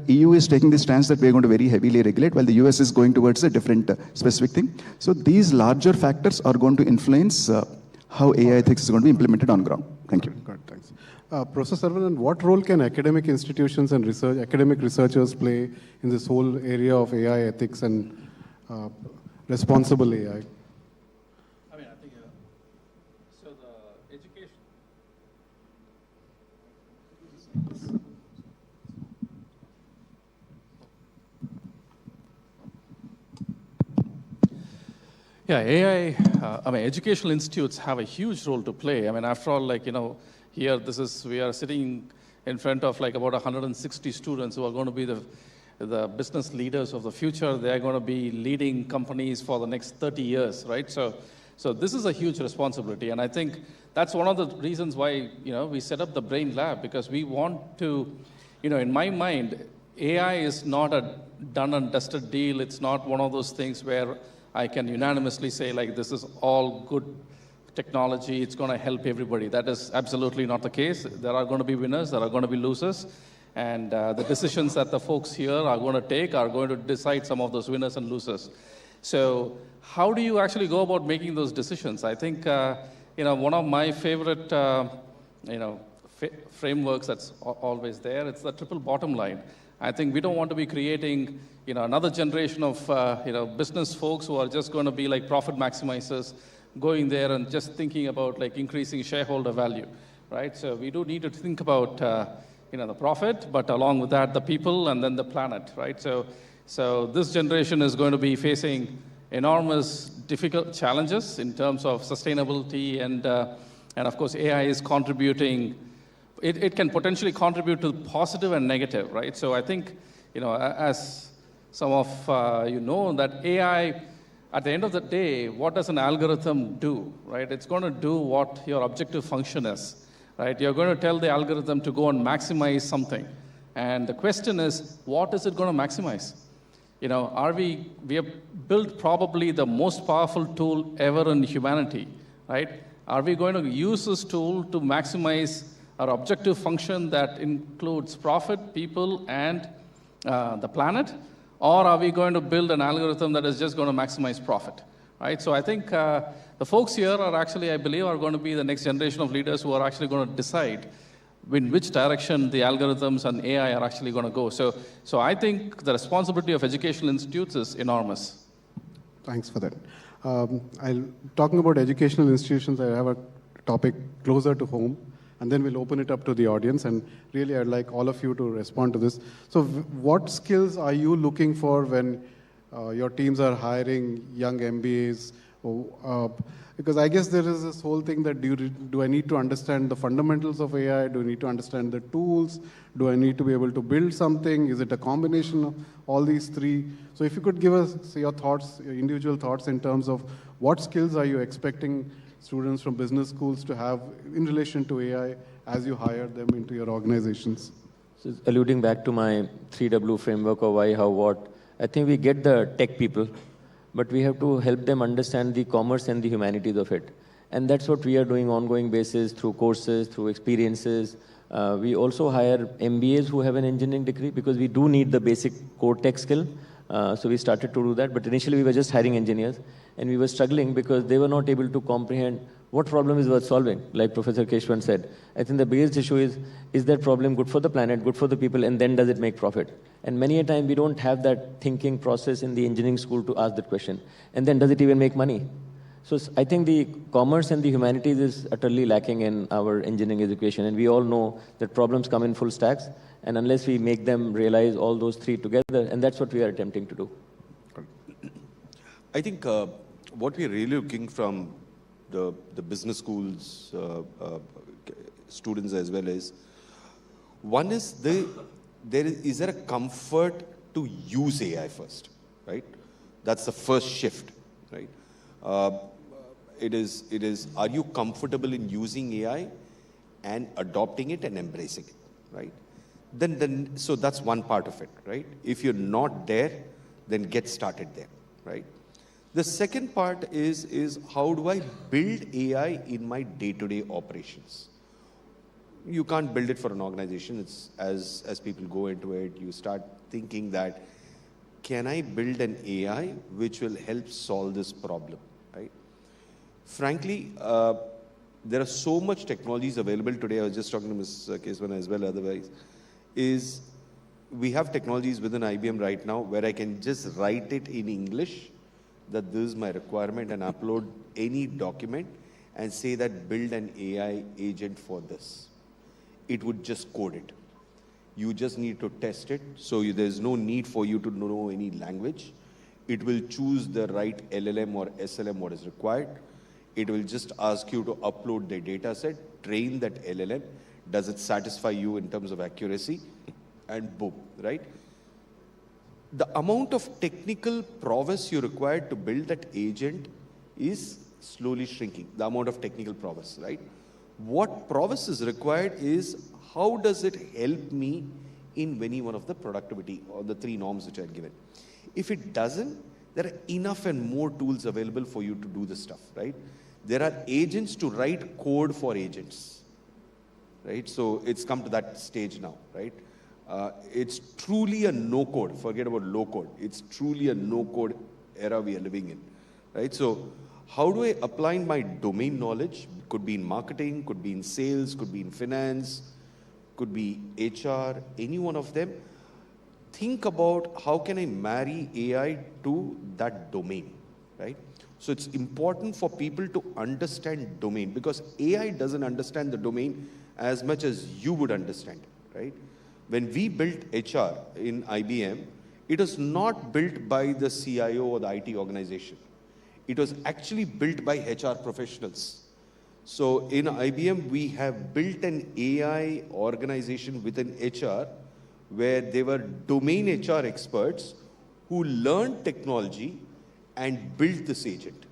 EU is taking the stance that we're going to very heavily regulate, while the US is going towards a different specific thing. So these larger factors are going to influence how AI ethics is going to be implemented on ground. Thank you. Good, thanks. Professor Saravanan, what role can academic institutions and academic researchers play in this whole area of AI ethics and responsible AI? I mean, I think, so the education. Yeah, AI, I mean, educational institutes have a huge role to play. I mean, after all, like, here, we are sitting in front of like about 160 students who are going to be the business leaders of the future. They are going to be leading companies for the next 30 years, right? So this is a huge responsibility. And I think that's one of the reasons why, we set up the BRAIN Lab, because we want to, in my mind, AI is not a done and dusted deal. It's not one of those things where I can unanimously say, like, this is all good technology, it's going to help everybody. That is absolutely not the case. There are going to be winners, there are going to be losers, and the decisions that the folks here are going to take are going to decide some of those winners and losers. So how do you actually go about making those decisions? I think, one of my favorite, frameworks that's always there, it's the triple bottom line. I think we don't want to be creating, another generation of, business folks who are just going to be like profit maximizers, going there and just thinking about like increasing shareholder value, right? So we do need to think about, the profit, but along with that, the people and then the planet, right? So this generation is going to be facing enormous difficult challenges in terms of sustainability, and of course AI is contributing. It can potentially contribute to positive and negative, right? So I think, as some of that AI, at the end of the day, what does an algorithm do, right? It's going to do what your objective function is, right? You're going to tell the algorithm to go and maximize something. And the question is, what is it going to maximize? We have built probably the most powerful tool ever in humanity, right? Are we going to use this tool to maximize our objective function that includes profit, people, and the planet? Or are we going to build an algorithm that is just going to maximize profit, right? So I think the folks here are actually, I believe, are going to be the next generation of leaders who are actually going to decide in which direction the algorithms and AI are actually going to go. So I think the responsibility of educational institutes is enormous. Thanks for that. Talking about educational institutions, I have a topic closer to home, and then we'll open it up to the audience. And really, I'd like all of you to respond to this. So what skills are you looking for when your teams are hiring young MBAs? Because I guess there is this whole thing that do I need to understand the fundamentals of AI? Do I need to understand the tools? Do I need to be able to build something? Is it a combination of all these three? So if you could give us your thoughts, your individual thoughts in terms of what skills are you expecting students from business schools to have in relation to AI as you hire them into your organizations? So alluding back to my 3W framework of why, how, what, I think we get the tech people, but we have to help them understand the commerce and the humanities of it. And that's what we are doing on ongoing basis through courses, through experiences. We also hire MBAs who have an engineering degree because we do need the basic core tech skill. So we started to do that, but initially we were just hiring engineers, and we were struggling because they were not able to comprehend what problem is worth solving, like Professor Kesavan said. I think the biggest issue is that problem good for the planet, good for the people, and then does it make profit? And many a time we don't have that thinking process in the engineering school to ask that question. And then does it even make money? So I think the commerce and the humanities is utterly lacking in our engineering education, and we all know that problems come in full stacks, and unless we make them realize all those three together, and that's what we are attempting to do. I think what we're really looking from the business schools students as well is, one is is there a comfort to use AI first, right? That's the first shift, right? It is, are you comfortable in using AI and adopting it and embracing it, right? So that's one part of it, right? If you're not there, then get started there, right? The second part is how do I build AI in my day-to-day operations? You can't build it for an organization. It's as people go into it, you start thinking that, can I build an AI which will help solve this problem, right? Frankly, there are so much technologies available today. I was just talking to Ms. Kesavan as well, otherwise, is we have technologies within IBM right now where I can just write it in English, that this is my requirement, and upload any document and say that build an AI agent for this. It would just code it. You just need to test it, so there's no need for you to know any language. It will choose the right LLM or SLM what is required. It will just ask you to upload the data set, train that LLM. Does it satisfy you in terms of accuracy? And boom, right? The amount of technical prowess you require to build that agent is slowly shrinking, the amount of technical prowess, right? What prowess is required is how does it help me in any one of the productivity or the 3 norms which I had given. If it doesn't, there are enough and more tools available for you to do this stuff, right? There are agents to write code for agents, right? So it's come to that stage now, right? It's truly a no-code, forget about low-code. It's truly a no-code era we are living in, right? So how do I apply my domain knowledge? Could be in marketing, could be in sales, could be in finance, could be HR, any one of them. Think about how can I marry AI to that domain, right? So it's important for people to understand domain, because AI doesn't understand the domain as much as you would understand, right? When we built HR in IBM, it was not built by the CIO or the IT organization. It was actually built by HR professionals. So in IBM, we have built an AI organization within HR where they were domain HR experts who learned technology and built this agent,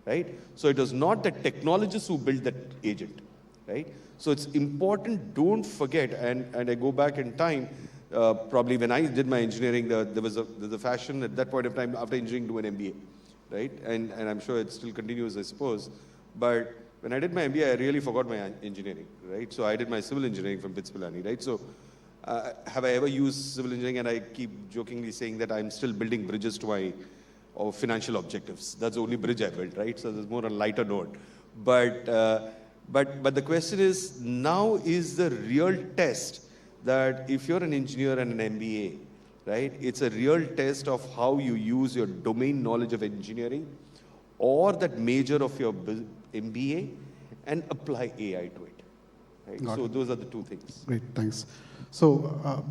right? So it was not the technologists who built that agent, right? So it's important, don't forget, and I go back in time, probably when I did my engineering, there was a fashion at that point of time after engineering to an MBA, right? And I'm sure it still continues, I suppose. But when I did my MBA, I really forgot my engineering, right? So I did my civil engineering from BITS Pilani, right? So have I ever used civil engineering? And I keep jokingly saying that I'm still building bridges to my financial objectives. That's the only bridge I built, right? So there's more a lighter note. But the question is, now is the real test that if you're an engineer and an MBA, right, it's a real test of how you use your domain knowledge of engineering or that major of your MBA and apply AI to it. Right? So those are the 2 things. Great, thanks. So,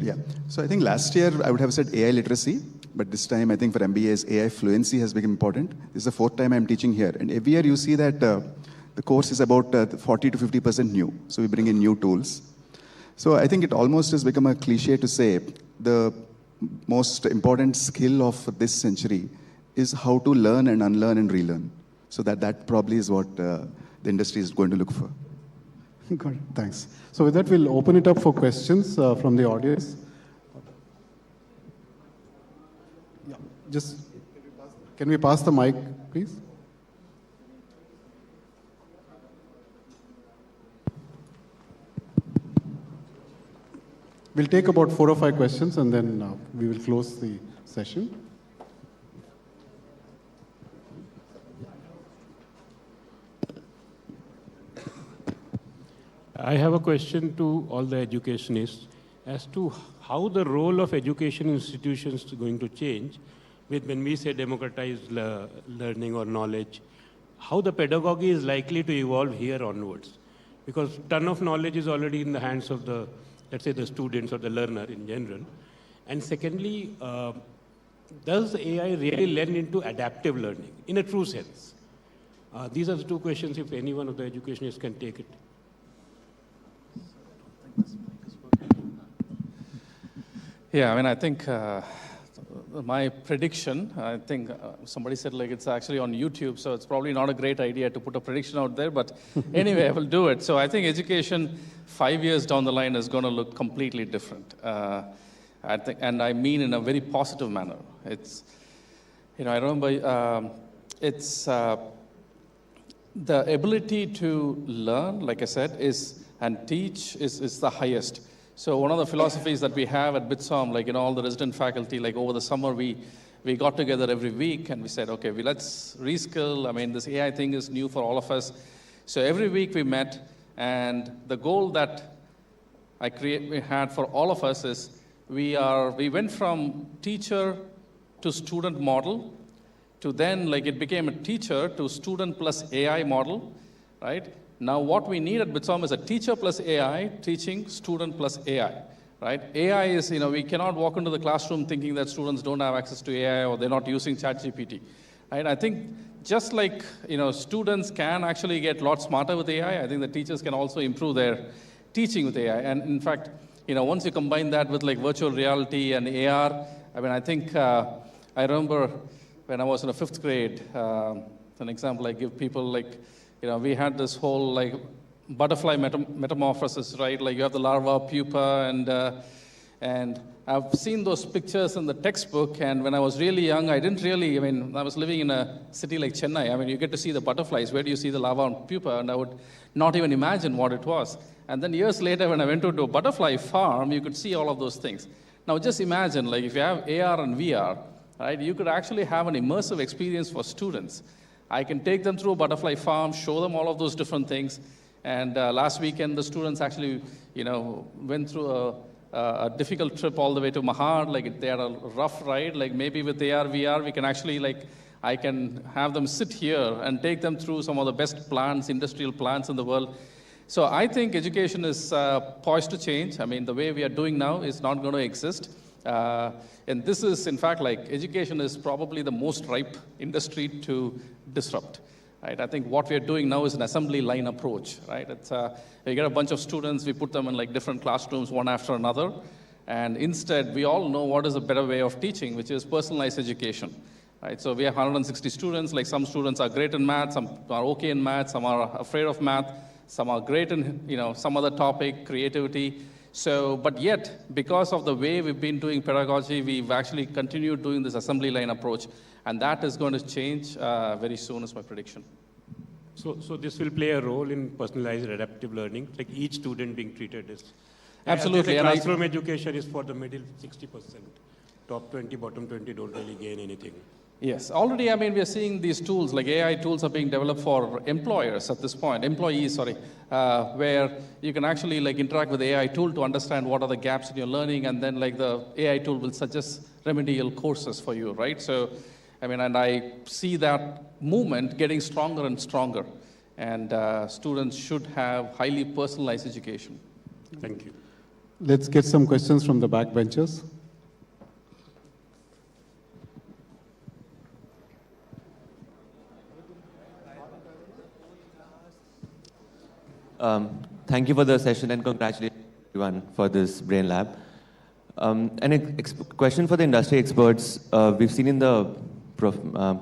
yeah. So I think last year I would have said AI literacy, but this time I think for MBAs, AI fluency has become important. This is the 4th time I'm teaching here. And every year you see that the course is about 40 to 50% new. So we bring in new tools. So I think it almost has become a cliche to say the most important skill of this century is how to learn and unlearn and relearn. So that probably is what the industry is going to look for. Good, thanks. So with that, we'll open it up for questions from the audience. Yeah, just, can we pass the mic, please? We'll take about 4 or 5 questions and then we will close the session. I have a question to all the educationists as to how the role of education institutions is going to change with when we say democratized learning or knowledge, how the pedagogy is likely to evolve here onwards. Because a ton of knowledge is already in the hands of the, let's say, the students or the learner in general. And secondly, does AI really lend into adaptive learning in a true sense? These are the 2 questions, if any one of the educationists can take it. Yeah, I mean, I think my prediction, I think somebody said like it's actually on YouTube, so it's probably not a great idea to put a prediction out there, but anyway, I will do it. So I think education 5 years down the line is going to look completely different. I think, and I mean in a very positive manner. I remember it's the ability to learn, like I said, and teach is the highest. So one of the philosophies that we have at BITSoM, all the resident faculty, over the summer, we got together every week and we said, okay, let's reskill. This AI thing is new for all of us. So every week we met, and the goal that we had for all of us is we went from teacher to student model to then it became a teacher to student plus AI model, right? Now what we need at BITSoM is a teacher plus AI teaching student plus AI, right? AI is, we cannot walk into the classroom thinking that students don't have access to AI or they're not using ChatGPT, right? I think just like, students can actually get a lot smarter with AI, I think the teachers can also improve their teaching with AI. And in fact, once you combine that with virtual reality and AR, I think, I remember when I was in the 5th grade, an example I give people, we had this whole butterfly metamorphosis, right? You have the larva, pupa, and I've seen those pictures in the textbook, and when I was really young, I didn't really, I was living in a city like Chennai. You get to see the butterflies. Where do you see the larva and pupa? And I would not even imagine what it was. And then years later, when I went to a butterfly farm, you could see all of those things. Now just imagine, if you have AR and VR, right, you could actually have an immersive experience for students. I can take them through a butterfly farm, show them all of those different things. And last weekend, the students actually, went through a difficult trip all the way to Mahad. They had a rough ride. Maybe with AR, VR, we can actually, I can have them sit here and take them through some of the best plants, industrial plants in the world. So I think education is poised to change. The way we are doing now is not going to exist. And this is, in fact, education is probably the most ripe industry to disrupt. Right? I think what we are doing now is an assembly line approach. Right? It's, we get a bunch of students, we put them in different classrooms, one after another, and instead we all know what is a better way of teaching, which is personalized education. Right? So we have 160 students. Some students are great in math, some are okay in math, some are afraid of math, some are great in some other topic, creativity. So, but yet, because of the way we've been doing pedagogy, we've actually continued doing this assembly line approach, and that is going to change very soon, is my prediction. So this will play a role in personalized adaptive learning, each student being treated as... Absolutely. And classroom education is for the middle 60%. Top 20, bottom 20 don't really gain anything. Yes, already, we are seeing these tools, AI tools are being developed for employees at this point, where you can actually interact with the AI tool to understand what are the gaps in your learning, and then the AI tool will suggest remedial courses for you, right? So, and I see that movement getting stronger and stronger, and students should have highly personalized education. Thank you. Let's get some questions from the backbenchers. Thank you for the session, and congratulations everyone for this Brain Lab. And a question for the industry experts. We've seen in the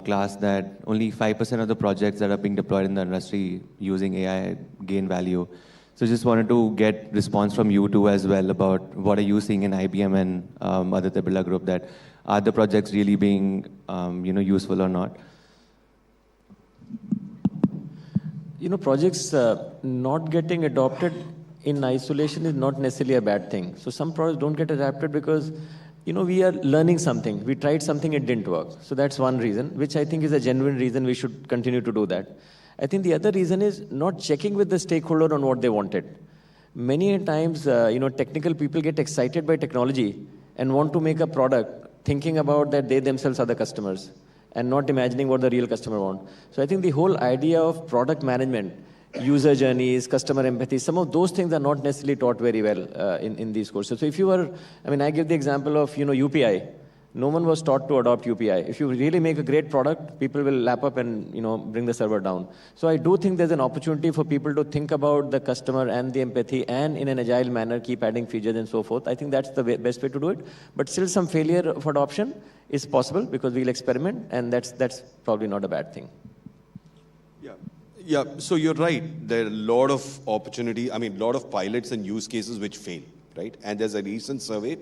class that only 5% of the projects that are being deployed in the industry using AI gain value. So just wanted to get response from you too as well about what are you seeing in IBM and Aditya Birla Group, that are the projects really being useful or not? Projects not getting adopted in isolation is not necessarily a bad thing. So some projects don't get adapted because, we are learning something. We tried something, it didn't work. So that's one reason, which I think is a genuine reason we should continue to do that. I think the other reason is not checking with the stakeholder on what they wanted. Many times, technical people get excited by technology and want to make a product thinking about that they themselves are the customers, and not imagining what the real customer wants. So I think the whole idea of product management, user journeys, customer empathy, some of those things are not necessarily taught very well in these courses. So if you were, I give the example of, UPI. No one was taught to adopt UPI. If you really make a great product, people will lap up and, bring the server down. So I do think there's an opportunity for people to think about the customer and the empathy, and in an agile manner, keep adding features and so forth. I think that's the best way to do it. But still some failure of adoption is possible because we'll experiment, and that's probably not a bad thing. Yeah, so you're right. There are a lot of opportunity, a lot of pilots and use cases which fail, right? And there's a recent survey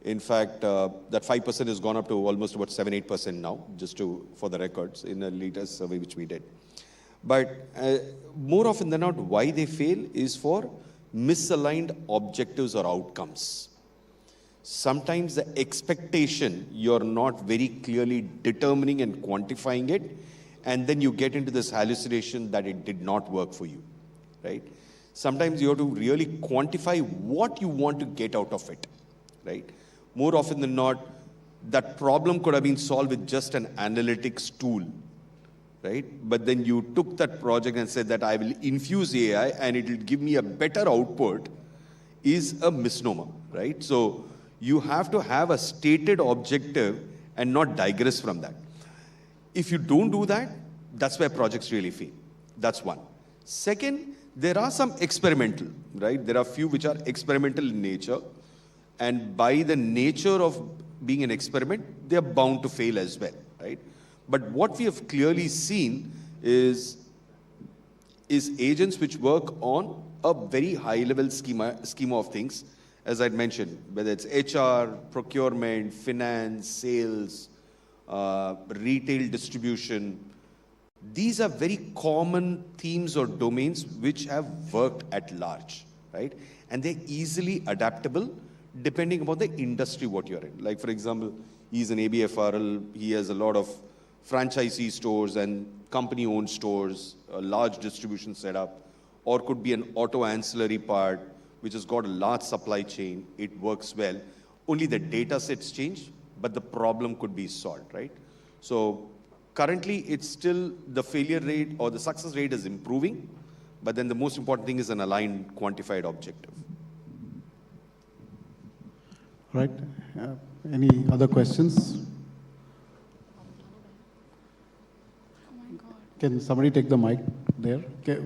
In fact, that 5% has gone up to almost about 7-8% now, just for the records in a latest survey which we did. But more often than not, why they fail is for misaligned objectives or outcomes. Sometimes the expectation, you're not very clearly determining and quantifying it, and then you get into this hallucination that it did not work for you, right? Sometimes you have to really quantify what you want to get out of it, right? More often than not, that problem could have been solved with just an analytics tool, right? But then you took that project and said that I will infuse AI and it will give me a better output, is a misnomer, right? So you have to have a stated objective and not digress from that. If you don't do that, that's where projects really fail. That's one. Second, there are some experimental, right? There are few which are experimental in nature, and by the nature of being an experiment, they are bound to fail as well, right? But what we have clearly seen is agents which work on a very high-level schema of things, as I'd mentioned, whether it's HR, procurement, finance, sales, retail distribution. These are very common themes or domains which have worked at large, right? And they're easily adaptable depending upon the industry what you're in. Like, for example, he's an ABFRL, he has a lot of franchisee stores and company-owned stores, a large distribution setup, or could be an auto ancillary part, which has got a large supply chain. It works well. Only the data sets change, but the problem could be solved, right? So currently, it's still the failure rate or the success rate is improving, but then the most important thing is an aligned, quantified objective. Right. Any other questions? Can somebody take the mic there? Okay.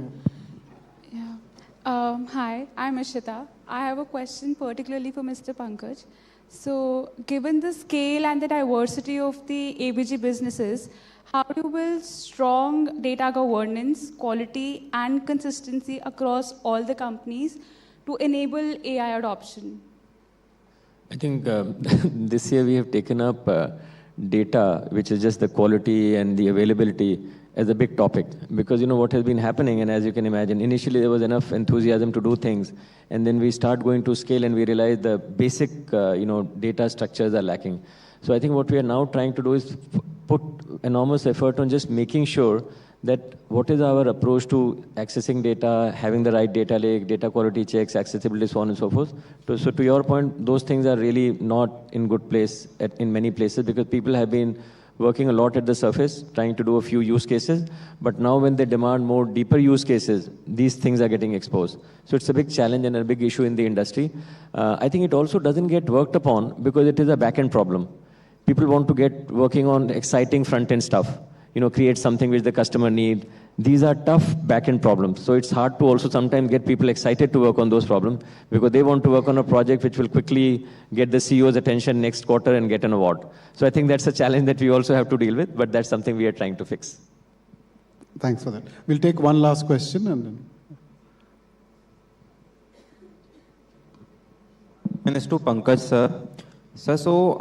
Yeah. Hi, I'm Ishita. I have a question particularly for Mr. Pankaj. So, given the scale and the diversity of the ABG businesses, how do you build strong data governance, quality, and consistency across all the companies to enable AI adoption? I think this year we have taken up data, which is just the quality and the availability, as a big topic. Because you know what has been happening, and as you can imagine, initially there was enough enthusiasm to do things, and then we start going to scale and we realize the basic data structures are lacking. So I think what we are now trying to do is put enormous effort on just making sure that what is our approach to accessing data, having the right data lake, data quality checks, accessibility, so on and so forth. So to your point, those things are really not in good place in many places, because people have been working a lot at the surface, trying to do a few use cases, but now when they demand more deeper use cases, these things are getting exposed. So it's a big challenge and a big issue in the industry. I think it also doesn't get worked upon because it is a back-end problem. People want to get working on exciting front-end stuff, create something which the customer need. These are tough back-end problems. So it's hard to also sometimes get people excited to work on those problems because they want to work on a project which will quickly get the CEO's attention next quarter and get an award. So I think that's a challenge that we also have to deal with, but that's something we are trying to fix. Thanks for that. We'll take one last question and then. Minister to Pankaj, sir. Sir, so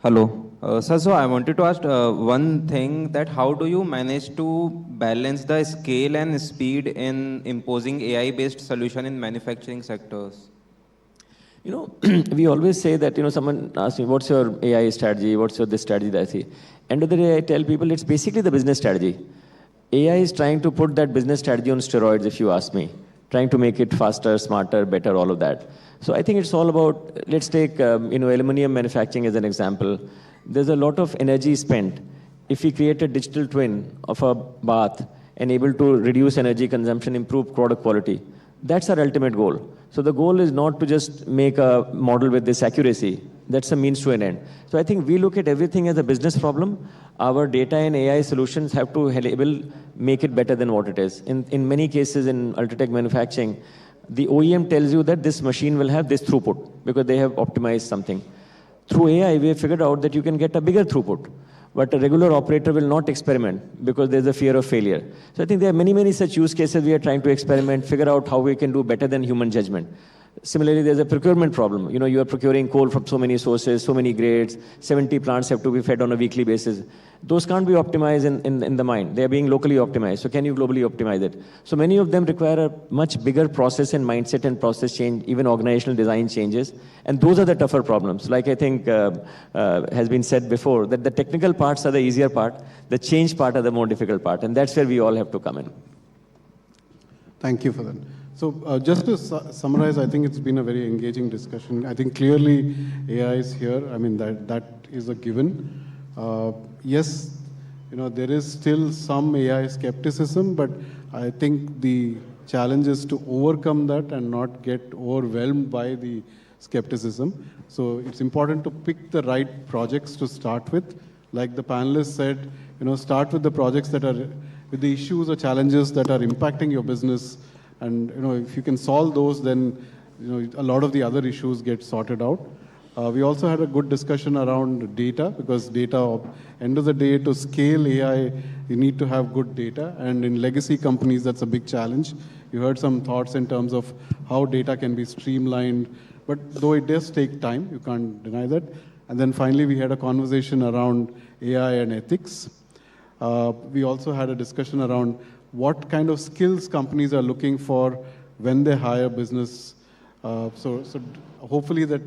Hello. Sir, so I wanted to ask one thing, that how do you manage to balance the scale and speed in imposing AI-based solution in manufacturing sectors? We always say that, someone asks me, what's your AI strategy? What's your this strategy that I see? End of the day, I tell people it's basically the business strategy. AI is trying to put that business strategy on steroids, if you ask me. Trying to make it faster, smarter, better, all of that. So I think it's all about, let's take, aluminum manufacturing as an example. There's a lot of energy spent. If we create a digital twin of a bath and able to reduce energy consumption, improve product quality, that's our ultimate goal. So the goal is not to just make a model with this accuracy. That's a means to an end. So I think we look at everything as a business problem. Our data and AI solutions have to make it better than what it is. In many cases in Ultratech manufacturing, the OEM tells you that this machine will have this throughput because they have optimized something. Through AI, we have figured out that you can get a bigger throughput. But a regular operator will not experiment because there's a fear of failure. So I think there are many, many such use cases we are trying to experiment, figure out how we can do better than human judgment. Similarly, there's a procurement problem. You know, you are procuring coal from so many sources, so many grades, 70 plants have to be fed on a weekly basis. Those can't be optimized in the mine. They are being locally optimized. So can you globally optimize it? So many of them require a much bigger process and mindset and process change, even organizational design changes. And those are the tougher problems. Like I think has been said before, that the technical parts are the easier part, the change part are the more difficult part. And that's where we all have to come in. Thank you for that. So just to summarize, I think it's been a very engaging discussion. I think clearly AI is here. I mean, that is a given. Yes, you know, there is still some AI skepticism, but I think the challenge is to overcome that and not get overwhelmed by the skepticism. So it's important to pick the right projects to start with. Like the panelists said, you know, start with the projects that are with the issues or challenges that are impacting your business. And you know, if you can solve those, then you know, a lot of the other issues get sorted out. We also had a good discussion around data, because data, end of the day, to scale AI, you need to have good data. And in legacy companies, that's a big challenge. You heard some thoughts in terms of how data can be streamlined, but though it does take time, you can't deny that. And then finally, we had a conversation around AI and ethics. We also had a discussion around what kind of skills companies are looking for when they hire business. So hopefully that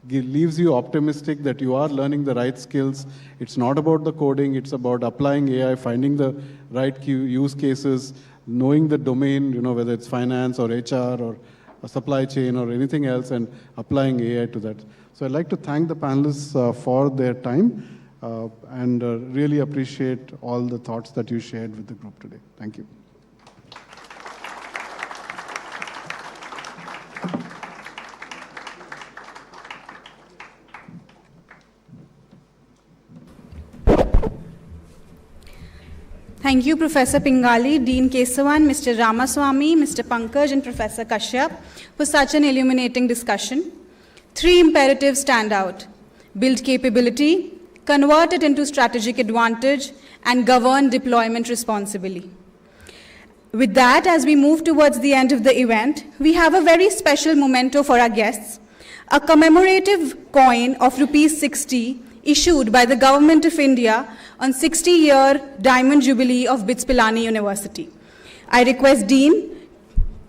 leaves you optimistic that you are learning the right skills. It's not about the coding, it's about applying AI, finding the right use cases, knowing the domain, you know, whether it's finance or HR or a supply chain or anything else, and applying AI to that. So I'd like to thank the panelists for their time. And really appreciate all the thoughts that you shared with the group today. Thank you. Thank you, Professor Pingali, Dean Kesavan, Mr. Ramaswamy, Mr. Pankaj, and Professor Kashyap for such an illuminating discussion. 3 imperatives stand out: build capability, convert it into strategic advantage, and govern deployment responsibly. With that, as we move towards the end of the event, we have a very special memento for our guests, a commemorative coin of ₹60 issued by the Government of India on 60-year Diamond Jubilee of BITS Pilani University. I request Dean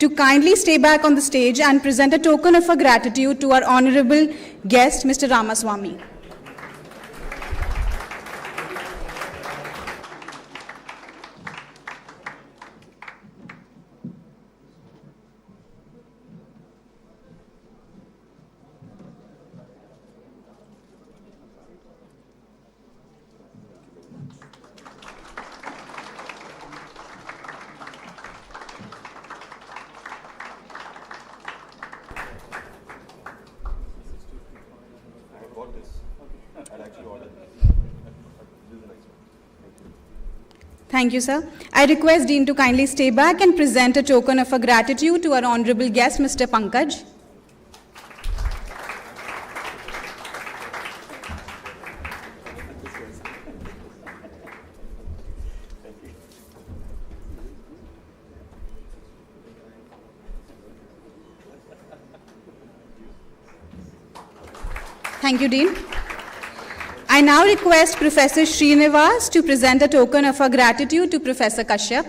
to kindly stay back on the stage and present a token of our gratitude to our honorable guest, Mr. Ramaswamy. Thank you, sir. I request Dean to kindly stay back and present a token of our gratitude to our honorable guest, Mr. Pankaj. Thank you, Dean. I now request Professor Srinivas to present a token of our gratitude to Professor Kashyap.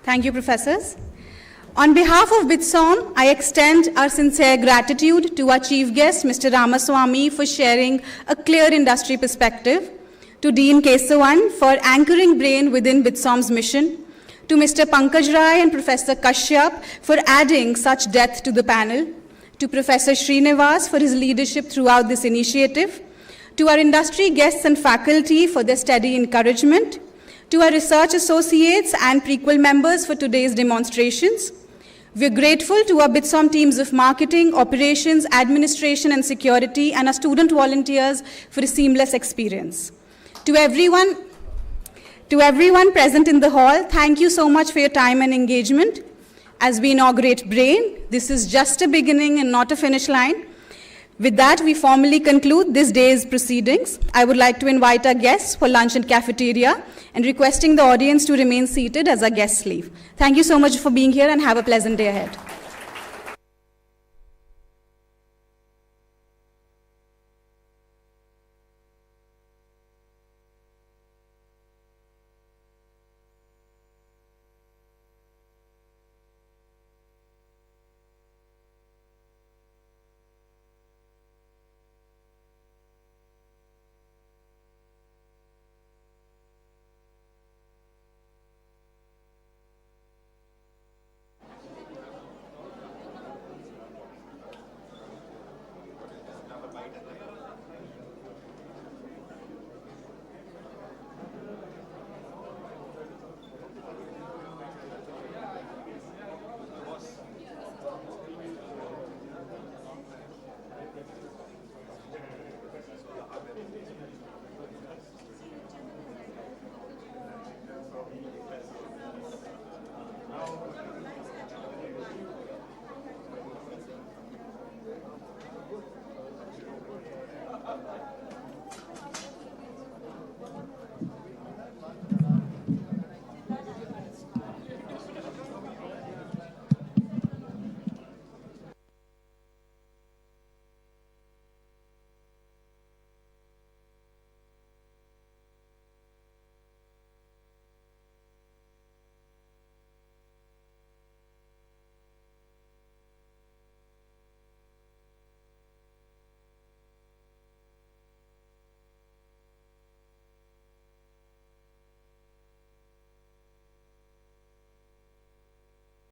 Thank you, professors. On behalf of BITSoM, I extend our sincere gratitude to our chief guest, Mr. Ramaswamy, for sharing a clear industry perspective, to Dean Kesavan for anchoring BRAIN within BITSoM's mission, to Mr. Pankaj Rai and Professor Kashyap for adding such depth to the panel, to Professor Srinivas for his leadership throughout this initiative, to our industry guests and faculty for their steady encouragement, to our research associates and prequel members for today's demonstrations. We are grateful to our BITSoM teams of marketing, operations, administration, and security, and our student volunteers for a seamless experience. To everyone present in the hall, thank you so much for your time and engagement. As we inaugurate BRAIN, this is just a beginning and not a finish line. With that, we formally conclude this day's proceedings. I would like to invite our guests for lunch and cafeteria and requesting the audience to remain seated as our guests leave. Thank you so much for being here and have a pleasant day ahead.